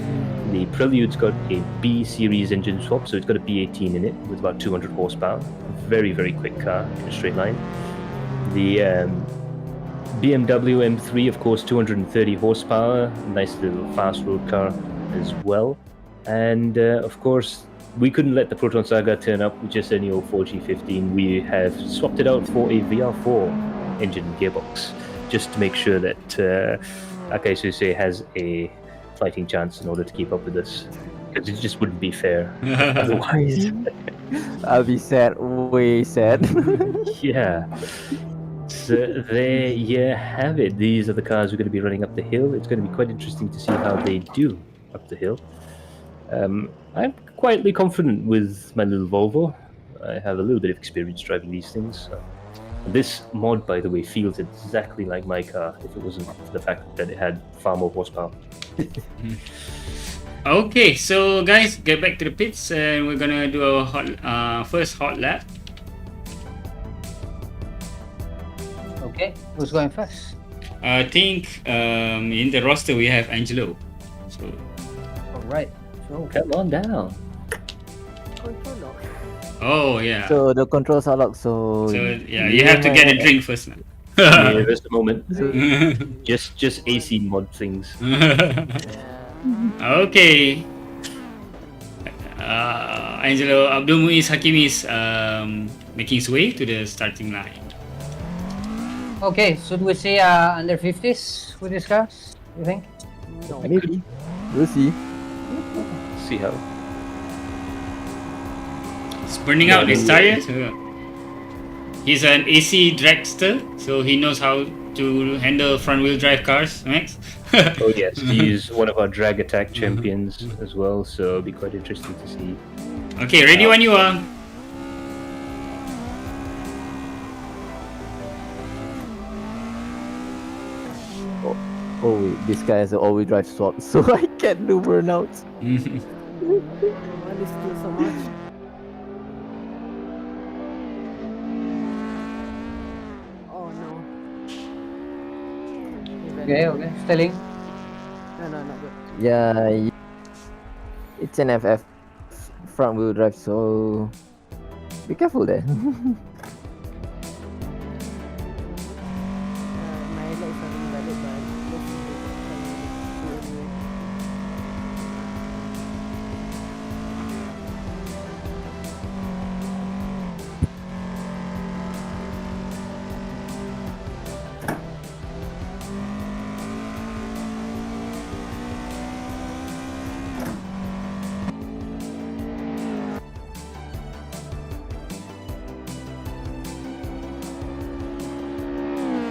The Prelude's got a B series engine swap, so it's got a B18 in it with about 200 horsepower. Very, very quick car in a straight line. The BMW M3, of course, 230 horsepower, nice little fast road car as well. And of course, we couldn't let the Proton Saga turn up with just any old 4G15. We have swapped it out for a VR4 engine gearbox, just to make sure that Akai Suse has a fighting chance in order to keep up with us, because it just wouldn't be fair otherwise. I'll be sad, way sad. Yeah. So there you have it. These are the cars we're going to be running up the hill. It's going to be quite interesting to see how they do up the hill. I'm quietly confident with my little Volvo. I have a little bit of experience driving these things. So. This mod, by the way, feels exactly like my car if it wasn't for the fact that it had far more horsepower. Okay, so guys, get back to the pits and we're gonna do our first hot lap. Okay, who's going first? I think in the roster we have Angelo. So Alright, so Come on down. Control lock. oh yeah. So the controls are locked. So Yeah, you have to get a drink first now. Yeah, just a moment. Just AC mod things. Okay. Angelo Abdul Muiz Hakim is making his way to the starting line. okay, should we see under 50s with these cars? You think? No. maybe we'll see. See how. He's burning out his tires. He's an AC dragster, so he knows how to handle front-wheel drive cars, Max. Oh yes, he's one of our drag attack champions as well, so it'll be quite interesting to see. Okay, ready when you are. Oh wait, this guy has an all-wheel drive swap, so I can't do burnouts. Why they steal so much? Oh no. Okay, styling. No, not good. Yeah, it's an FF front-wheel drive, so be careful there. My legs are invalid, but let's see if I can do anyway.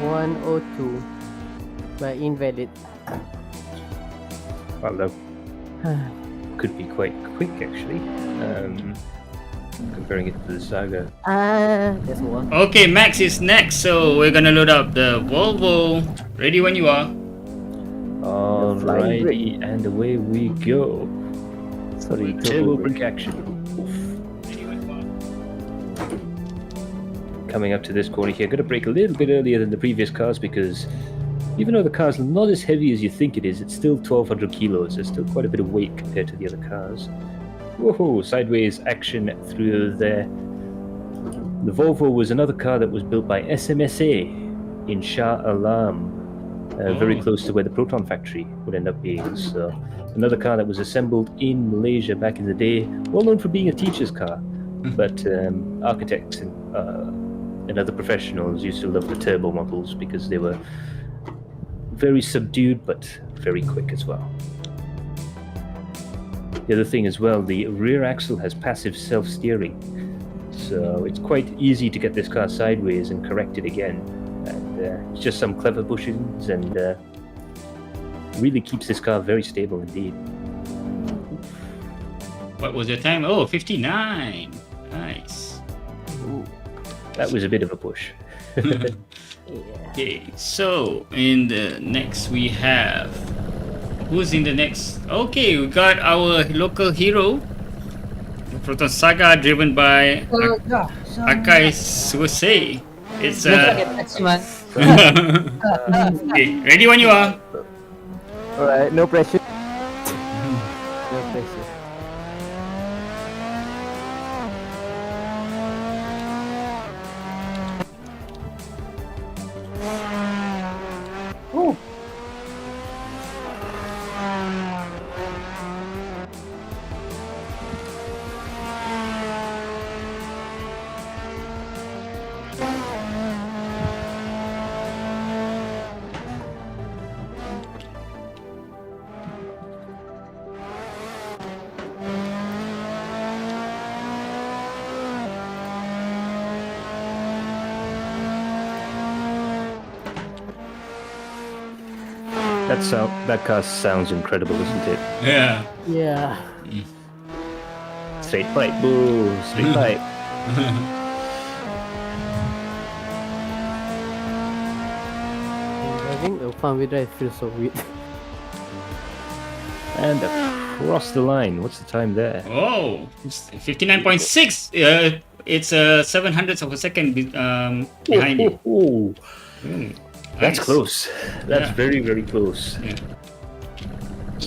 $102, but invalid. Well, that could be quite quick actually. Comparing it to the Saga. That's one. Okay, Max is next, so we're gonna load up the Volvo. Ready when you are. Alrighty, and away we go. Sorry, Turbo brake action. Oof. Coming up to this corner here, going to brake a little bit earlier than the previous cars because even though the car's not as heavy as you think it is, it's still 1,200 kilos. There's still quite a bit of weight compared to the other cars. Whoa, sideways action through there. The Volvo was another car that was built by SMSA in Shah Alam, very close to where the Proton factory would end up being. So another car that was assembled in Malaysia back in the day, well known for being a teacher's car, but architects and other professionals used to love the turbo models because they were very subdued but very quick as well. The other thing as well, the rear axle has passive self-steering, so it's quite easy to get this car sideways and correct it again. And it's just some clever bushings and really keeps this car very stable indeed. What was your time? Oh, 59. Nice. That was a bit of a push. Okay, so in the next we have... Who's in the next? Okay, we got our local hero, the Proton Saga, driven by Akai Suosei. It's okay, ready when you are. Alright, no pressure. No pressure. Ooh. That car sounds incredible, isn't it? Yeah. Yeah. Straight pipe, boo, straight pipe. Driving a front-wheel drive feels so weird. And across the line. What's the time there? Oh, 59.6. It's 700ths of a second behind you. Oh, that's Nice. close. That's Yeah. very, very close. Yeah.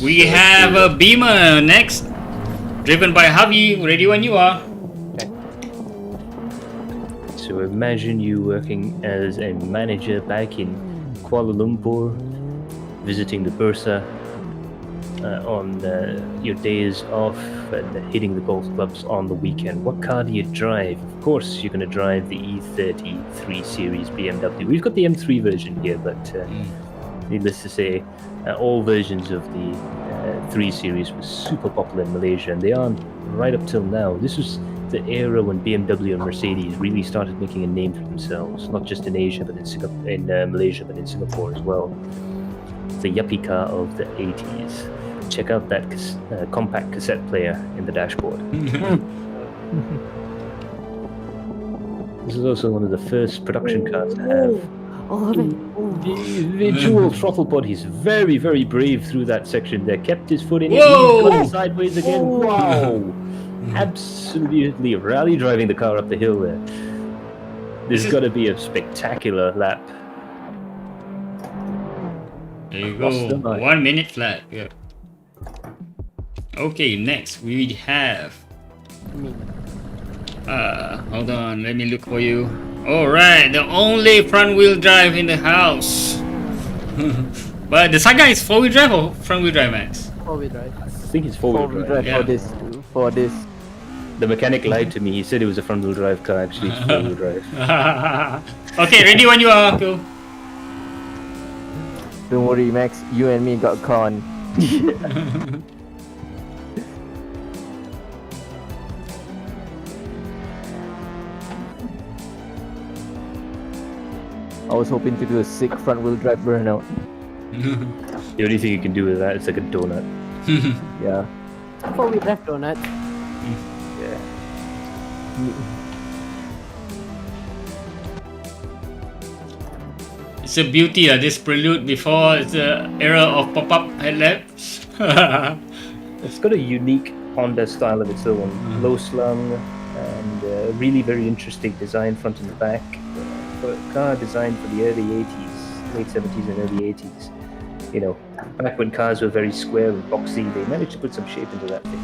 We have a Beamer next, driven by Javi. Ready when you are. So imagine you working as a manager back in Kuala Lumpur, visiting the Bursa on your days off and hitting the golf clubs on the weekend. What car do you drive? Of course, you're going to drive the E30 3 Series BMW. We've got the M3 version here, but needless to say, all versions of the 3 Series were super popular in Malaysia, and they are right up till now. This was the era when BMW and Mercedes really started making a name for themselves, not just in Asia, but in Malaysia, but in Singapore as well. It's a yuppie car of the 80s. Check out that compact cassette player in the dashboard. This is also one of the first production cars to have Oh, man. the dual throttle pod. He's very, very brave through that section there. Kept his foot in it. Whoa! He's gone sideways again. Wow! Absolutely rally driving the car up the hill there. This has got to be a spectacular lap. There you Across the go. line. 1 minute flat. Yeah. Okay, next we have. Me. Hold on. Let me look for you. All right, the only front-wheel drive in the house. But the Saga is four-wheel drive or front-wheel drive, Max? 4-wheel drive. I think it's four-wheel Four-wheel drive. drive Yeah. for this. The mechanic lied to me. He said it was a front-wheel drive car. Actually, it's four-wheel drive. Okay, ready when you are. Go. Don't worry, Max. You and me got con. I was hoping to do a sick front wheel drive burnout. The only thing you can do with that is like a donut. Yeah. 4-wheel drive donut. Yeah. It's a beauty, this prelude before the era of pop-up headlamps. It's got a unique Honda style of its own, low slung and really very interesting design front and back. For a car designed for the early 80s, late 70s and early 80s. You know, back when cars were very square and boxy, they managed to put some shape into that thing.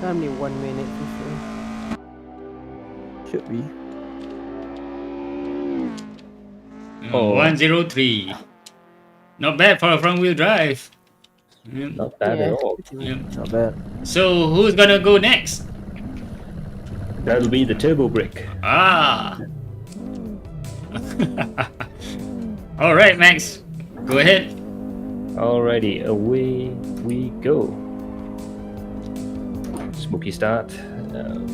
Only 1 minute for sure. Should be. Oh. 103. Not bad for a front-wheel drive. Yeah. Not bad Yeah. at all. Yeah. Not bad. So who's gonna go next? That'll be the turbo brick. Ah. All right, Max. Go ahead. Alrighty, away we go. Smoky start.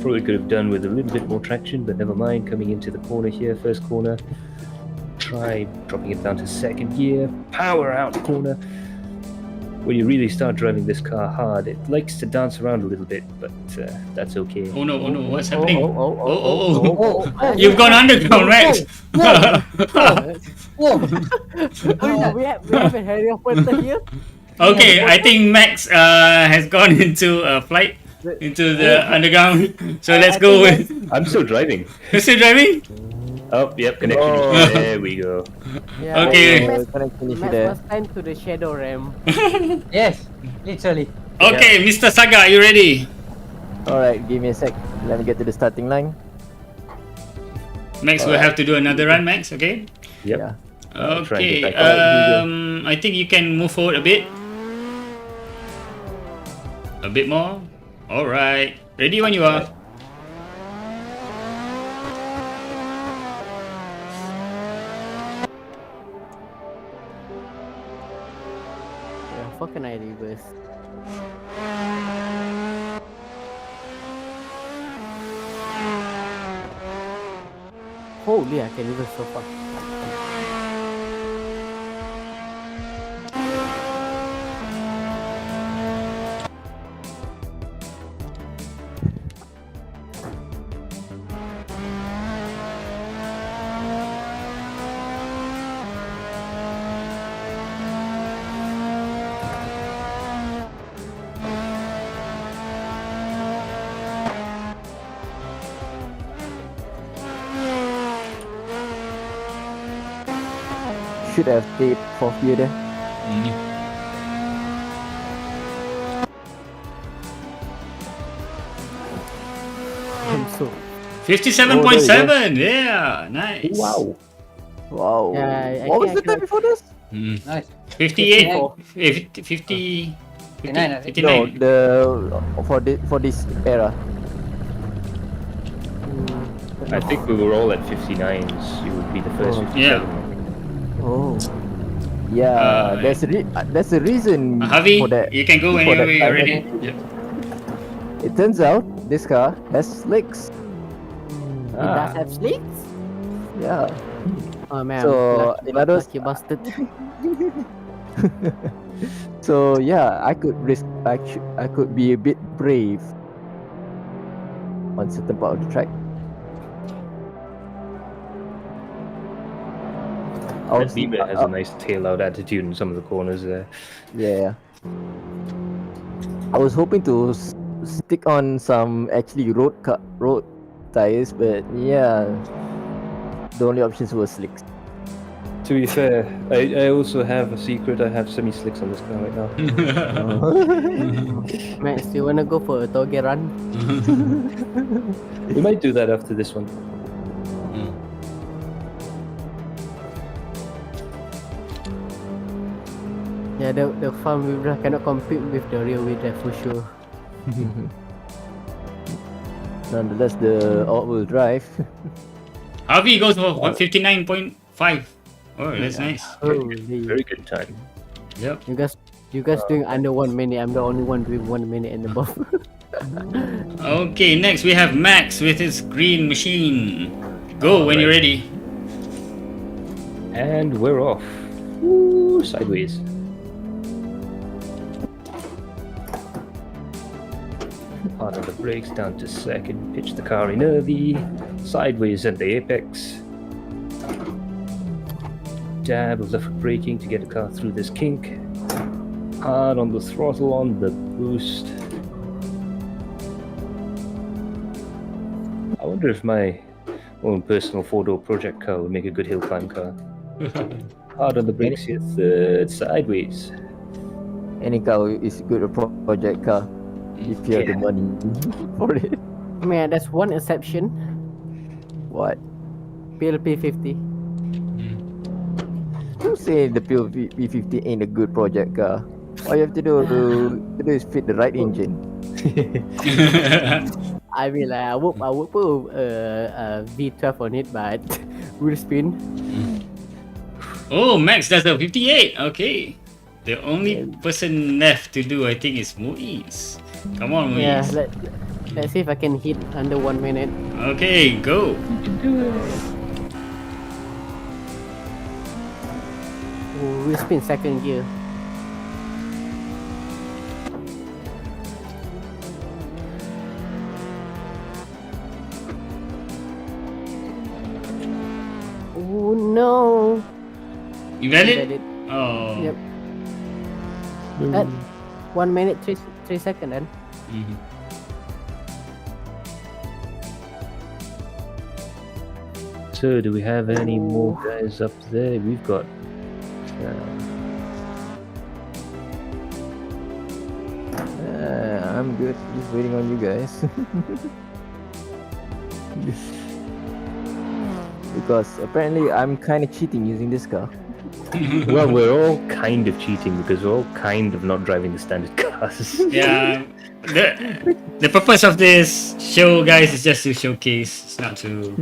Probably could have done with a little bit more traction, but never mind. Coming into the corner here, first corner. Try dropping it down to second gear. Power out corner. When you really start driving this car hard, it likes to dance around a little bit, but that's okay. Oh no, what's happening? Oh, You've gone underground, Max. Whoa! We have a helicopter here. Okay, I think Max has gone into a flight into the underground. So let's go with. I'm still driving. You're still driving? Oh, yep, connection. Oh. There we go. Yeah, Okay. Max Finish it there. was time to the shadow ram. Yes, literally. Okay, Mr. Saga, are you ready? Alright, give me a sec. Let me get to the starting line. Max will have to do another run, Max. Okay. Yep. Yeah. I'll try and Okay. get back I think you can move forward a bit. A bit more. All right. Ready when you are. Yeah, fucking I reverse. Holy, I can reverse so far. Should have stayed fourth gear there. I'm so. 57.7. Yeah, nice. Wow. Wow. Yeah, What was I the time before this? Nice. 58. 50. 59, I think. No, 59. for this era. I think we were all at 59s. You would be the first Oh. 57. Yeah. Oh. Yeah, there's a reason Javi, for that. you can go for whenever that you're time. ready. Yep. It turns out this car has slicks. It does have slicks? Yeah. Oh man, So, in other words, lucky bastard. So yeah, I could risk. I could be a bit brave on certain part of the track. That Beamer has a nice tail-out attitude in some of the corners there. Yeah. I was hoping to stick on some actually road tires, but yeah, the only options were slicks. To be fair, I also have a secret. I have semi-slicks on this car right now. Max, do you wanna go for a toge run? We might do that after this one. Yeah, the front wheel drive cannot compete with the rear wheel drive for sure. Nonetheless, the all-wheel drive. Javi goes for 59.5. Oh, that's nice. Holy. Very good time. Yep. You guys doing under 1 minute. I'm the only one doing 1 minute and above. Okay, next we have Max with his green machine. Go when you're ready. And we're off. Woo, sideways. Hard on the brakes, down to second. Pitch the car in early. Sideways at the apex. Jab of left foot braking to get the car through this kink. Hard on the throttle on the boost. I wonder if my own personal four-door project car would make a good hill climb car. Hard on the brakes here, third, sideways. Any car is good a project car if you have the money for it. Man, that's one exception. What? PLP 50. Who say the P50 ain't a good project car? All you have to do is fit the right engine. I mean, like, I would put a V12 on it, but wheel spin. Oh, Max does a 58. Okay. The only person left to do, I think, is Muiz. Come on, Muiz. Yeah, let's see if I can hit under 1 minute. Okay, go. Oh, wheel spin second gear. Oh no! Invalid? Oh. Yep. At 1 minute 3 seconds then. Mhm. So, do we have any more guys up there? We've got. I'm good. Just waiting on you guys. Because apparently I'm kind of cheating using this car. Well, we're all kind of cheating because we're all kind of not driving the standard cars. Yeah. The purpose of this show, guys, is just to showcase. It's not to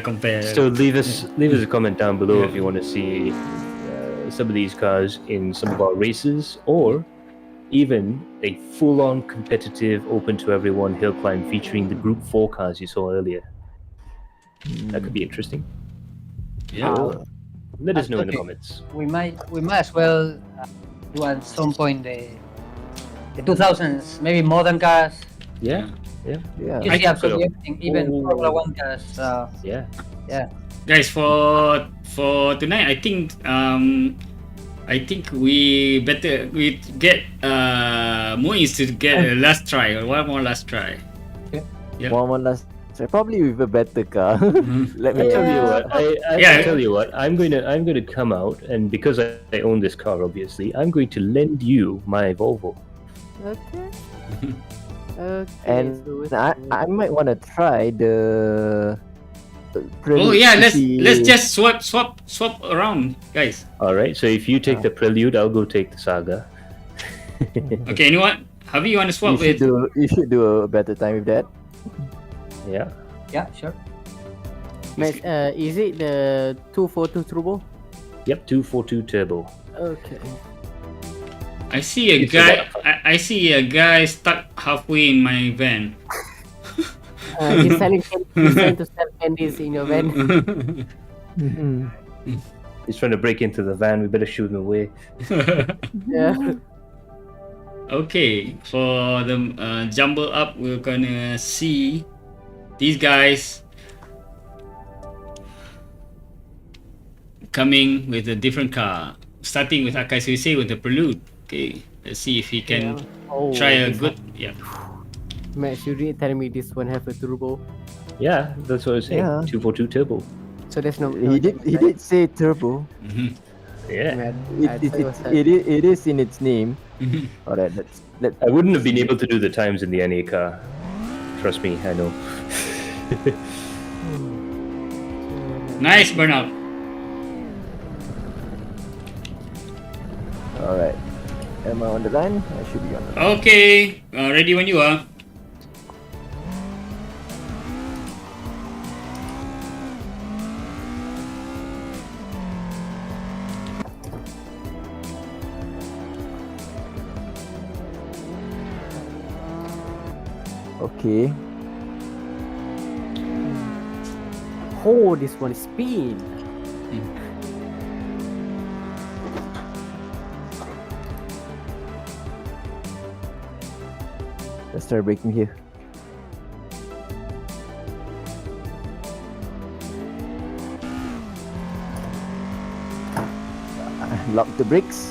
compare. So leave us a comment down below if you want to see some of these cars in some of our races, or even a full-on competitive, open to everyone hill climb featuring the Group 4 cars you saw earlier. That could be interesting. Yeah. Let us know in the Okay. comments. We might as well do at some point the 2000s, maybe modern cars. Yeah, Yeah. You see absolutely everything, even Oh. Formula One cars. yeah. Yeah. Guys, for tonight, I think we better get Muiz to get a last try or one more last try. Yeah. One last try, probably with a better car. Let me I tell you what, Yeah. I tell you what, I'm going to come out, and because I own this car, obviously, I'm going to lend you my Volvo. Okay. Okay. And so it's- I might want to try the. Oh yeah, let's Prelude just swap around, guys. All right. So if you take the Prelude, I'll go take the Saga. Okay, anyone? Javi, you want to swap with? You should do a better time with that. Yeah. Yeah, sure. Max, is it the 242 turbo? Yep. 242 turbo. Okay. I see a It's a guy. I see a guy stuck halfway in my van. He's trying to sell candies in your van. He's trying to break into the van. We better shoot him away. Yeah. Okay, for the jumble up, we're gonna see these guys coming with a different car. Starting with Akai Suisei with the Prelude. Okay, let's see if he can Oh, try a this good. one. Yeah. Max, you didn't tell me this one have a turbo. Yeah, that's what I was saying. Yeah. 242 turbo. So there's no. He did say turbo. Mhm. Yeah. Man, I It, thought it was a- it is in its name. Mhm. Alright, let I wouldn't have been able to do the times in the NA car. Trust me, I know. Nice burnout. Alright. Am I on the line? I should be on the line. Okay, ready when you are. Okay. Oh, this one is speed. Let's start braking here. Lock the brakes.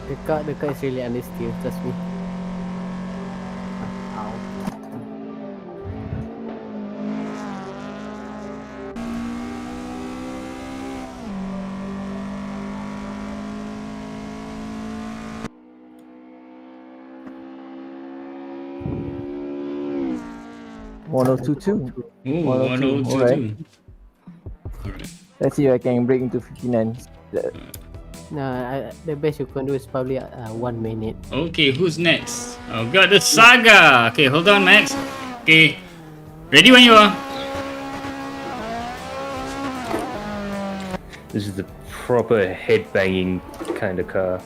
The car is really understeer, trust me. Ow. One oh two two. Ooh, 102, 102. alright. Alright. Let's see if I can break into 59. No, the best you can do is probably 1 minute. Okay, who's next? I've got the Saga. Okay, hold on, Max. Okay, ready when you are. This is the proper head-banging kind of car.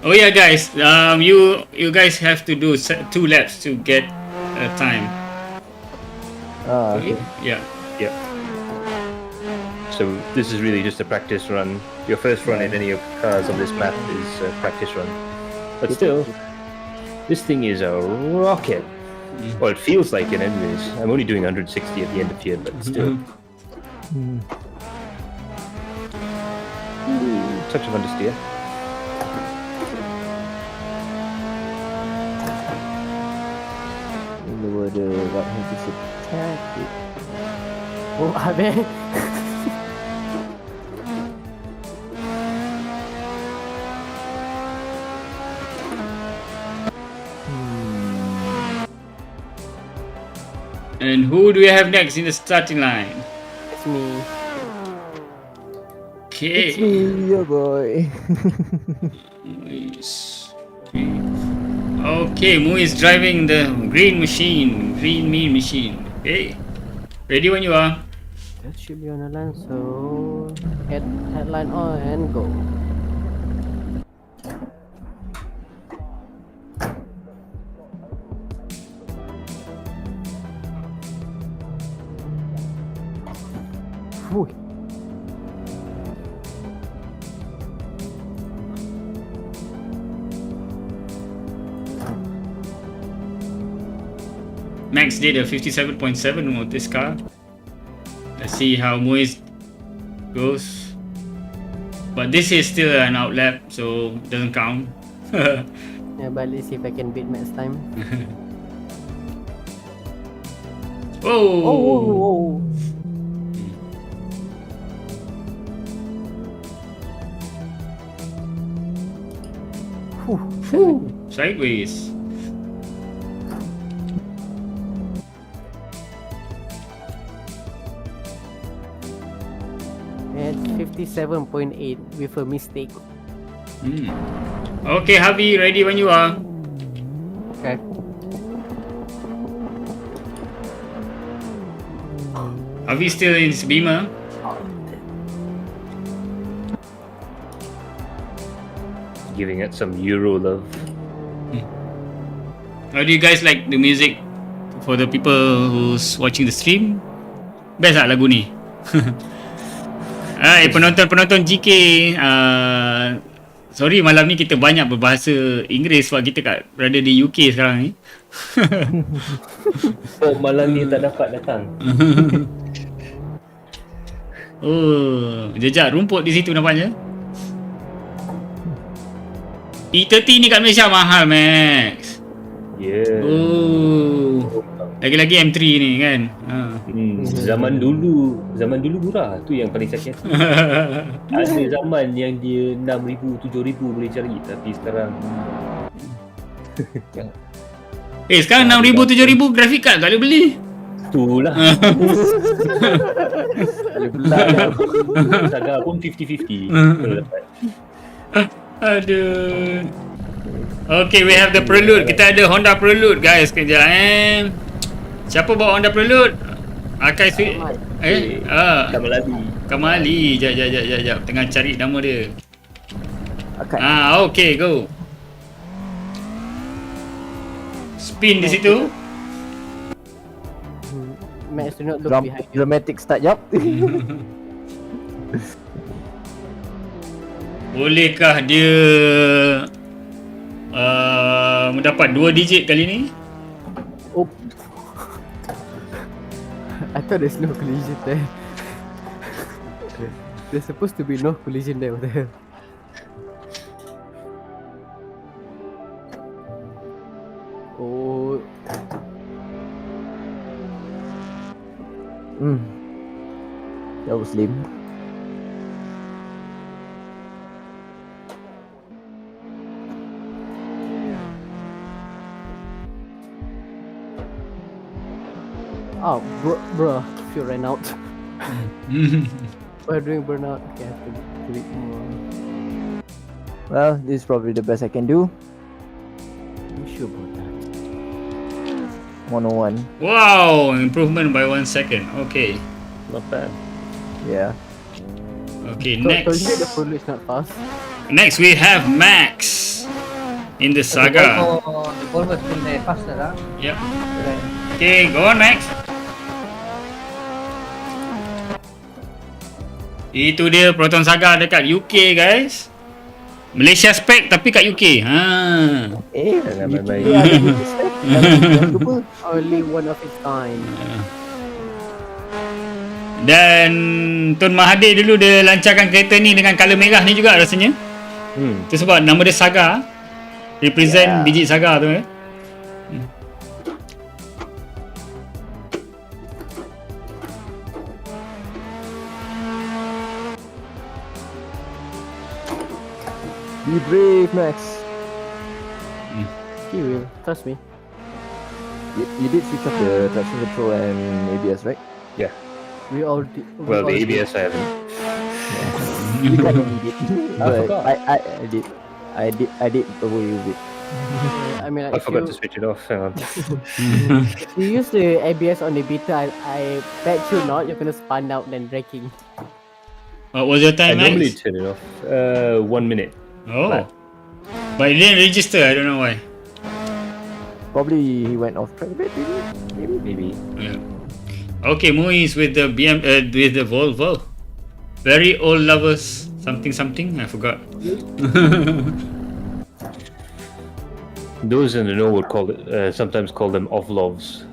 Oh yeah, guys. You guys have to do 2 laps to get time. Okay. Yeah. Yep. So this is really just a practice run. Your first run in any of the cars on this map is a practice run. But still, this thing is a rocket. Well, it feels like it anyways. I'm only doing 160 at the end of here, but still. Touch of understeer. Lower the right hand just a tad bit. Oh, Abe. And who do we have next in the starting line? It's me. Okay. It's me, your boy. Muiz. Okay, Muiz driving the green mean machine. Okay, ready when you are. That should be on the line, so headline on and go. Max did a 57.7 with this car. Let's see how Muiz goes. But this is still an outlap, so doesn't count. Yeah, but let's see if I can beat Max time. Oh! Sideways. At 57.8 with a mistake. Okay, Javi, ready when you are. Okay. Javi still in his Beamer. Giving it some Euro love. How do you guys like the music for the people who's watching the stream? Best tak lagu ni? Penonton-penonton GK, sorry malam ni kita banyak berbahasa Inggeris sebab kita berada di UK sekarang ni. So malam ni tak dapat datang. Oh, jejak rumput di situ nampaknya. E30 ni kat Malaysia mahal, Max. Yeah. Oh. Lagi-lagi M3 ni kan. Zaman dulu murah, tu yang paling sakit. Ada zaman yang dia 6,000, 7,000 boleh cari, tapi sekarang sekarang 6,000, 7,000 graphic card tak boleh beli. itulah. Saga pun 50-50 kalau dapat. Aduh. Okay, we have the Prelude. Kita ada Honda Prelude, guys. Kejap siapa bawa Honda Prelude? Akai Sweet. Kamali. Jap. Tengah cari nama dia. Akai. Okay, go. Spin di situ. Max do not look behind you. Dramatic start, yup. Bolehkah dia mendapat 2 digit kali ni? Oh. I thought there's no collision there. There's supposed to be no collision there. What the hell? Oh. That was lame. Oh, bro, you ran out. We're doing burnout. Okay, I have to do it more. Well, this is probably the best I can do. I'm sure about that. 101. Wow, improvement by 1 second. Okay. Not bad. Yeah. Okay, So next. the Prelude is not fast. Next we have Max in the saga. The Volvo is still faster, huh? Yep. Okay, go on, Max. Itu dia Proton Saga dekat UK, guys. Malaysia spec tapi kat UK. Jangan main-main. Only one of its kind. Dan Tun Mahathir dulu dia lancarkan kereta ni dengan colour merah ni juga rasanya. Itu sebab nama dia Saga. Represent biji Saga tu. Be brave, Max. You will trust me. You did switch off the traction control and ABS, right? Yeah. We all did. Well, the ABS I haven't. You kind of need it. But forgot. I did before you did. I mean, like, I forgot to switch it off. Hang on. if you use the ABS on the beta, I bet you not. You're gonna spun out then braking. What was your I time, normally Max? turn it off. 1 minute. Oh. But it didn't register, I don't know why. Probably he went off track a bit, maybe. Maybe. Yeah. Okay, Muiz with the with the Volvo. Very old lovers something, I forgot. Those in the know would sometimes call them ovlovs.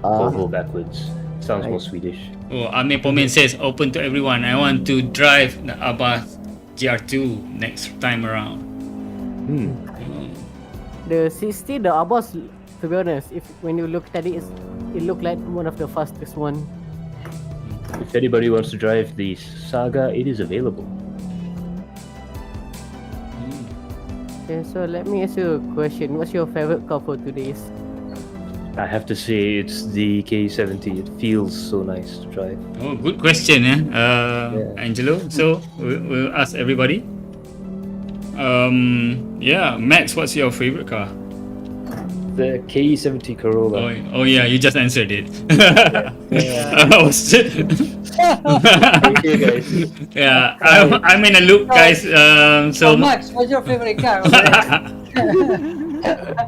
Volvo backwards. Sounds more Swedish. Oh, Amir Pomen says open to everyone. I want to drive the Abbas GR2 next time around. The 60, the Abbas, to be honest, when you look at it, it looked like one of the fastest one. If anybody wants to drive the Saga, it is available. Okay, so let me ask you a question. What's your favorite car for today's? I have to say it's the K70. It feels so nice to drive. Oh, good question, Angelo. So we'll ask everybody. Max, what's your favorite car? The K70 Corolla. Oh yeah, you just answered it. Thank you, guys. Yeah, I'm in a loop, guys. So Max, what's your favorite car?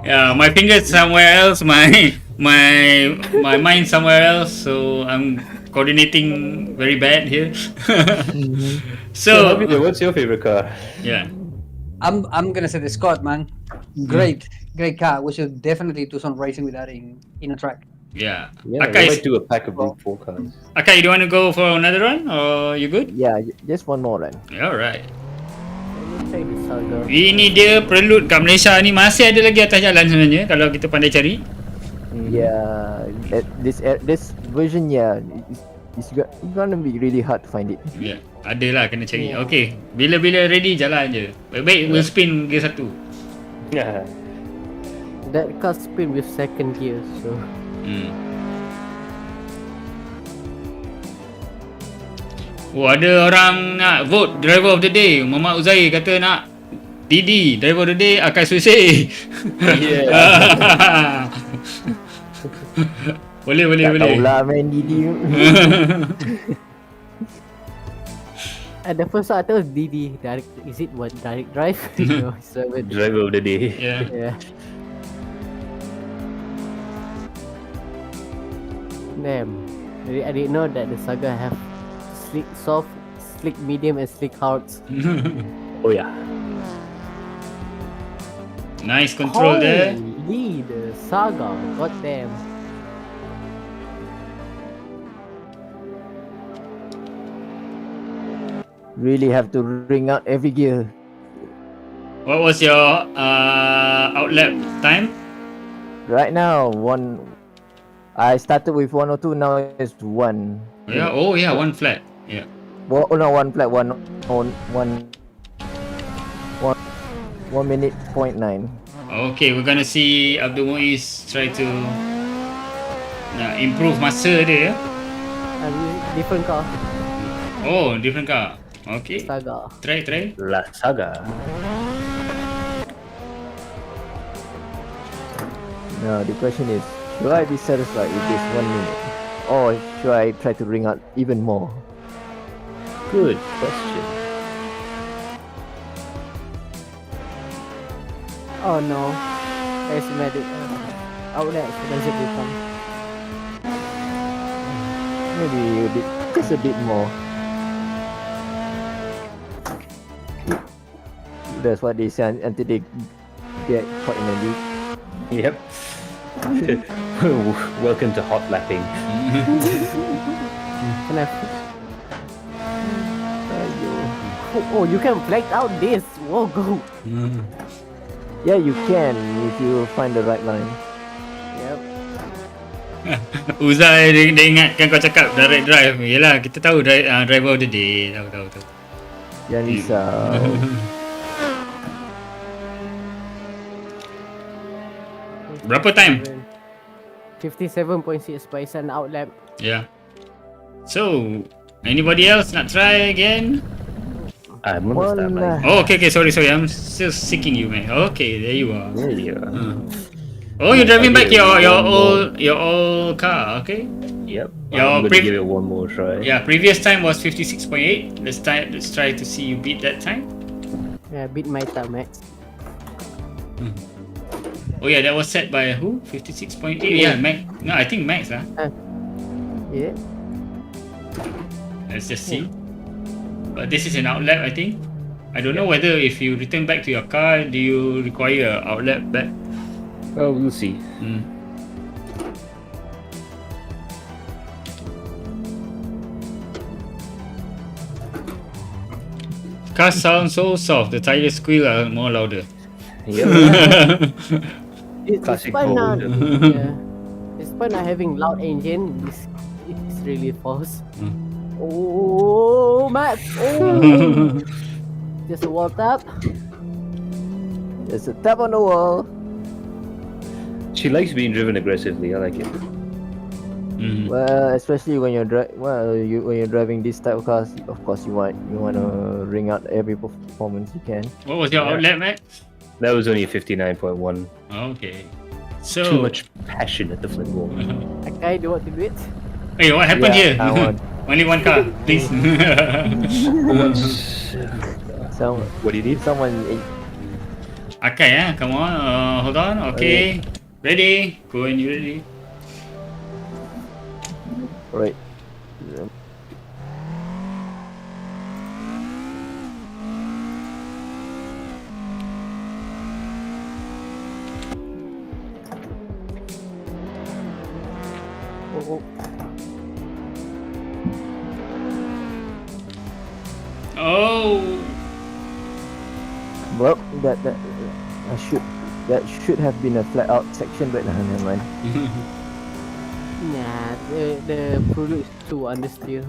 Yeah, my fingers somewhere else, my mind somewhere else. So I'm coordinating very bad here. So, what's your favorite car? Yeah. I'm gonna say the Scott, man. Great car. We should definitely do some racing with that in a track. Yeah. I might do a pack of Group 4 cars. Okay, do you want to go for another run or you good? Yeah, just one more run. Alright. Let me try the Saga. Ini dia prelude kat Malaysia ni masih ada lagi atas jalan sebenarnya kalau kita pandai cari. Yeah, this version, it's gonna be really hard to find it. Yeah, ada lah kena cari. Okay, bila ready jalan je. Baik, we'll spin gear 1. Yeah. That car spin with second gear, so. Oh, ada orang nak vote driver of the day. Muhammad Uzair kata nak Didi driver of the day, Akai Susei. Yeah. boleh. Taulah main Didi. At the first I thought it was Didi. Direct, is it what direct drive? No, it's Driver of the day. Yeah. Damn. I didn't know that the Saga have slick soft, slick medium and slick hards. Oh yeah. Nice control there. Holy, the Saga. God damn. Really have to ring out every gear. What was your outlap time? Right now, I started with 102, now it's 1. Yeah, one flat. Yeah. Well, no, 1 flat, 1 minute point 9. Okay, we're gonna see Abdul Muiz try to improve masa dia. Different car. Oh, different car. Okay. Saga. Try. La Saga. Now the question is, should I be satisfied with this 1 minute? Or should I try to ring out even more? Good question. Oh no. There's medic. Outlet doesn't become. Maybe just a bit more. That's what they say until they get caught in a loop. Yep. Welcome to hot lapping. Can I? Oh, you can flag out this. Whoa, go. Yeah, you can if you find the right line. Yep. Uzai dia ingatkan kau cakap direct drive. Yelah, kita tahu driver of the day. Tahu. Jangan risau. Berapa time? 57.6 by an outlap. Yeah. So, anybody else nak try again? I'm gonna start mine. Oh, okay. Sorry. I'm still seeking you, man. Okay, there you are. There you are. Oh, you're driving back your old car. Okay. Yep. Your I'm gonna give it one more try. Yeah, previous time was 56.8. Let's try to see you beat that time. Yeah, beat my time, Max. Oh yeah, that was set by who? 56.8. Yeah, Max. No, I think Max. Yeah. Let's just see. But this is an outlap, I think. I don't know whether if you return back to your car, do you require an outlet back? Oh, we'll see. Car sounds so soft. The tire squeal are more louder. Yeah. It's Classic fun now. Volvo. Yeah. It's fun not having loud engine. It's really false. Oh, Max! Oh! Just a wall tap. There's a tap on the wall. She likes being driven aggressively. I like it. Well, especially when you're when you're driving this type of cars, of course you want to ring out every performance you can. What was your outlet, Max? That was only a 59.1. Okay. So Too much passion at the flip wall. Okay, do you want to do it? Hey, what happened Yeah, here? I want. Only one car, please. So, What do you need? someone. Okay, come on. Hold on. Okay. Ready? Go when you ready. Right. Oh, Oh. Well, that should have been a flat out section, but never mind. nah, the product is too understeer.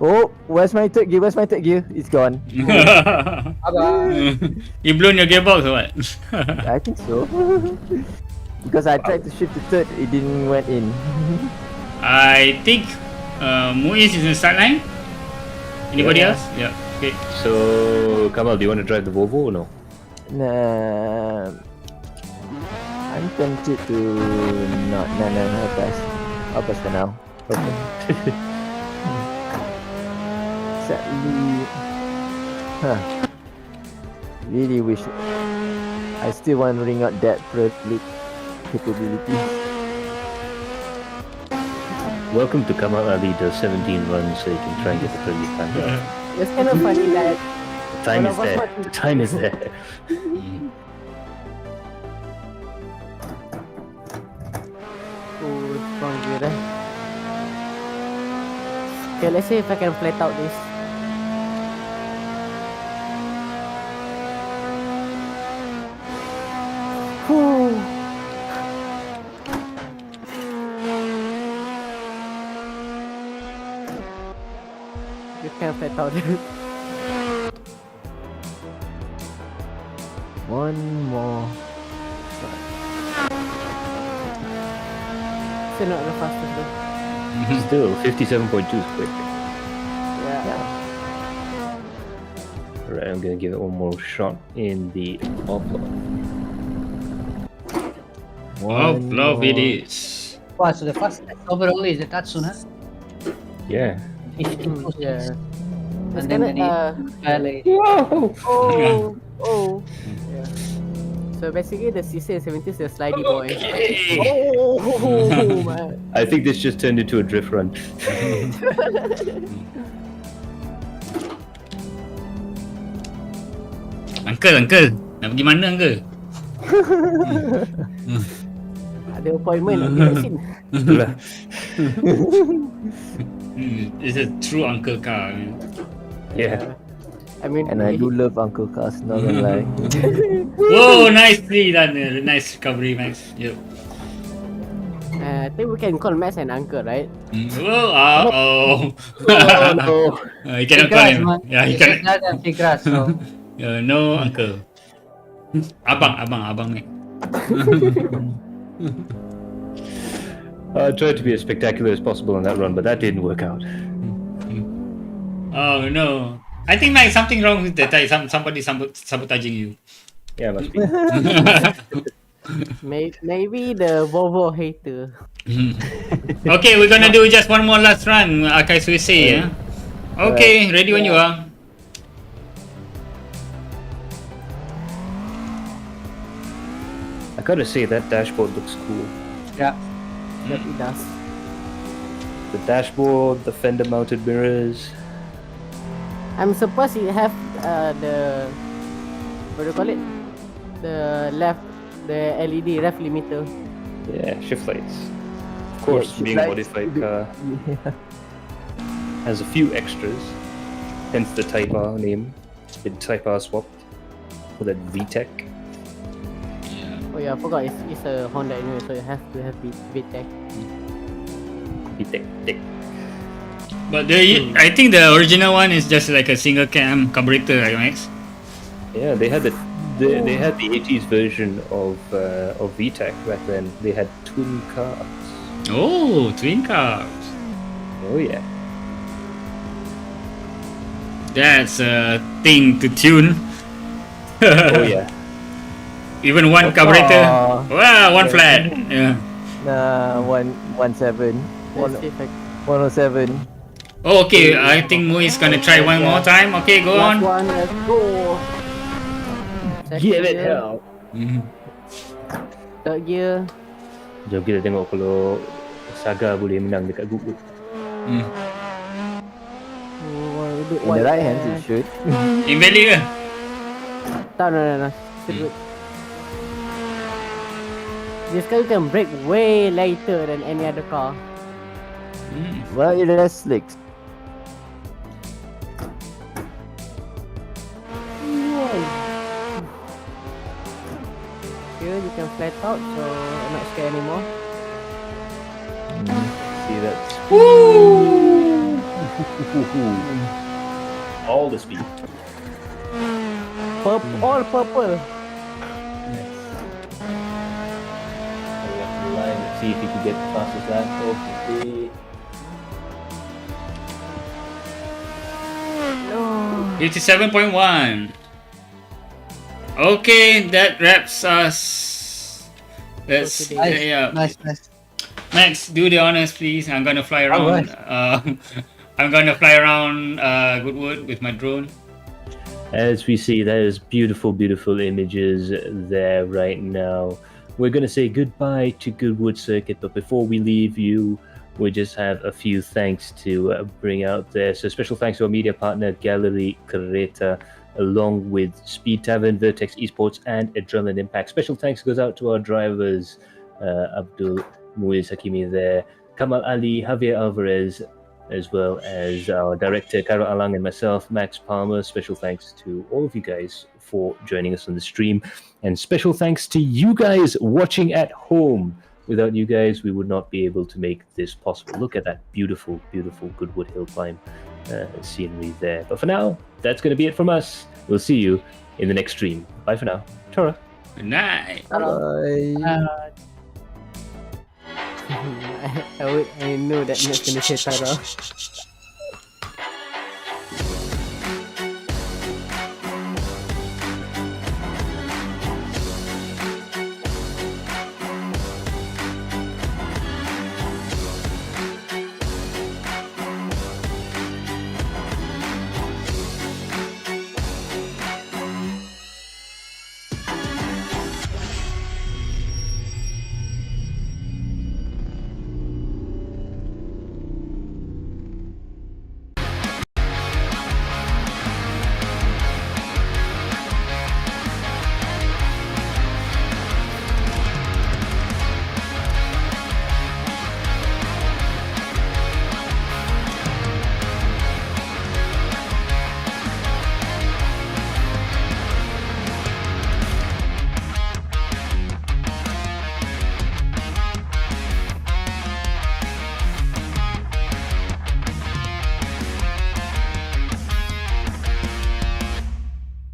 Oh, where's my third gear? Where's my third gear? It's gone. You blown your gearbox or what? I think so. Because I tried to shift to third, it didn't went in. I think Muiz is in the start line. Anybody Yeah. else? Yeah. Okay. So, Kamal, do you want to drive the Volvo or no? Nah, I'm tempted to not. No, I'll pass for now. Okay. Sadly, really wish I still want to ring out that privilege capability. Welcome to Kamal Ali does 17 runs so you can try and get the 30th time. It's kind of funny that The time is One of us there. want to- The time is there. oh, strong gear. Okay, let's see if I can flat out this. Whew. You can flat out it. One more. Still not the fastest though. Still, 57.2 is quick. Yeah. Alright, I'm gonna give it one more shot in the offload. Love, love it is. Wow, so the fastest overall is the Tatsun, huh? Yeah. 52 Yeah. It's And then kinda, the Ballet. oh. Yeah. So basically the 60 and 70 is the slidey boy. Oh man. I think this just turned into a drift run. Uncle, nak pergi mana uncle? Ada appointment nak pergi vaksin. Itulah. It's a true uncle car. Man. Yeah. I mean, And I do love Uncle Cars, not gonna lie. Whoa, nicely done. Nice recovery, Max. Yep. I think we can call Max an uncle, right? Whoa, oh. Oh no. You cannot call him. Man. Yeah, you It's cannot. not that Figras, so No, uncle. Abang, Max. I tried to be as spectacular as possible on that run, but that didn't work out. Oh no. I think Max, something wrong with that. Somebody sabotaging you. Yeah, must be. Maybe the Volvo hater. Okay, we're gonna do just one more last run, Akai Suisse, yeah? Okay, ready when you are. I gotta say, that dashboard looks cool. yeah. Yep, it does. The dashboard, the fender mounted mirrors. I'm surprised it have the what do you call it? The LED ref limiter. Yeah, shift lights. Of course, shift being a lights. modified car Yeah. has a few extras, hence the Type R name. It's been Type R swapped for that VTEC. Yeah. Oh yeah, I forgot it's a Honda anyway, so you have to have VTEC. VTEC. Tech. But I think the original one is just like a single cam carburetor, right, Max? Yeah, they had they had the 80s version of VTEC back then. They had twin cars. Oh, twin cars. Oh yeah. That's a thing to tune. Oh yeah. Even one carburetor. Wow, one flat. Yeah. Nah, 117. Let's see if I 107. Oh, okay. I think Mu is gonna try one more time. Okay, go last on. one, let's go. Second Give it gear, hell. third gear. Jom kita tengok kalau Saga boleh menang dekat Goodwood. Hmm. In the right hand, it should. Invalid ke? No. Still good. This car you can brake way later than any other car. Well, it has slicks. Here you can flat out, so I'm not scared anymore. See that? Woo! All the speed. All purple. Let's see if he can get the fastest lap of the day. No. 57.1. Okay, that wraps us. Let's today. yeah. Nice. Max, do the honors, please. I'm gonna fly around. I'm gonna fly around Goodwood with my drone. As we see, there's beautiful, beautiful images there right now. We're going to say goodbye to Goodwood Circuit, but before we leave you, we just have a few thanks to bring out there. So special thanks to our media partner, Galeri Kereta, along with Speed Tavern, Vertex Esports, and Adrenaline Impact. Special thanks goes out to our drivers, Abdul Muiz Hakimi there, Kamal Ali, Javier Alvarez, as well as our director, Karo Alang, and myself, Max Palmer. Special thanks to all of you guys for joining us on the stream. And special thanks to you guys watching at home. Without you guys, we would not be able to make this possible. Look at that beautiful, beautiful Goodwood Hill Climb scenery there. But for now, that's going to be it from us. We'll see you in the next stream. Bye for now. Tora. Good night. Bye. I knew that Max gonna say Tara.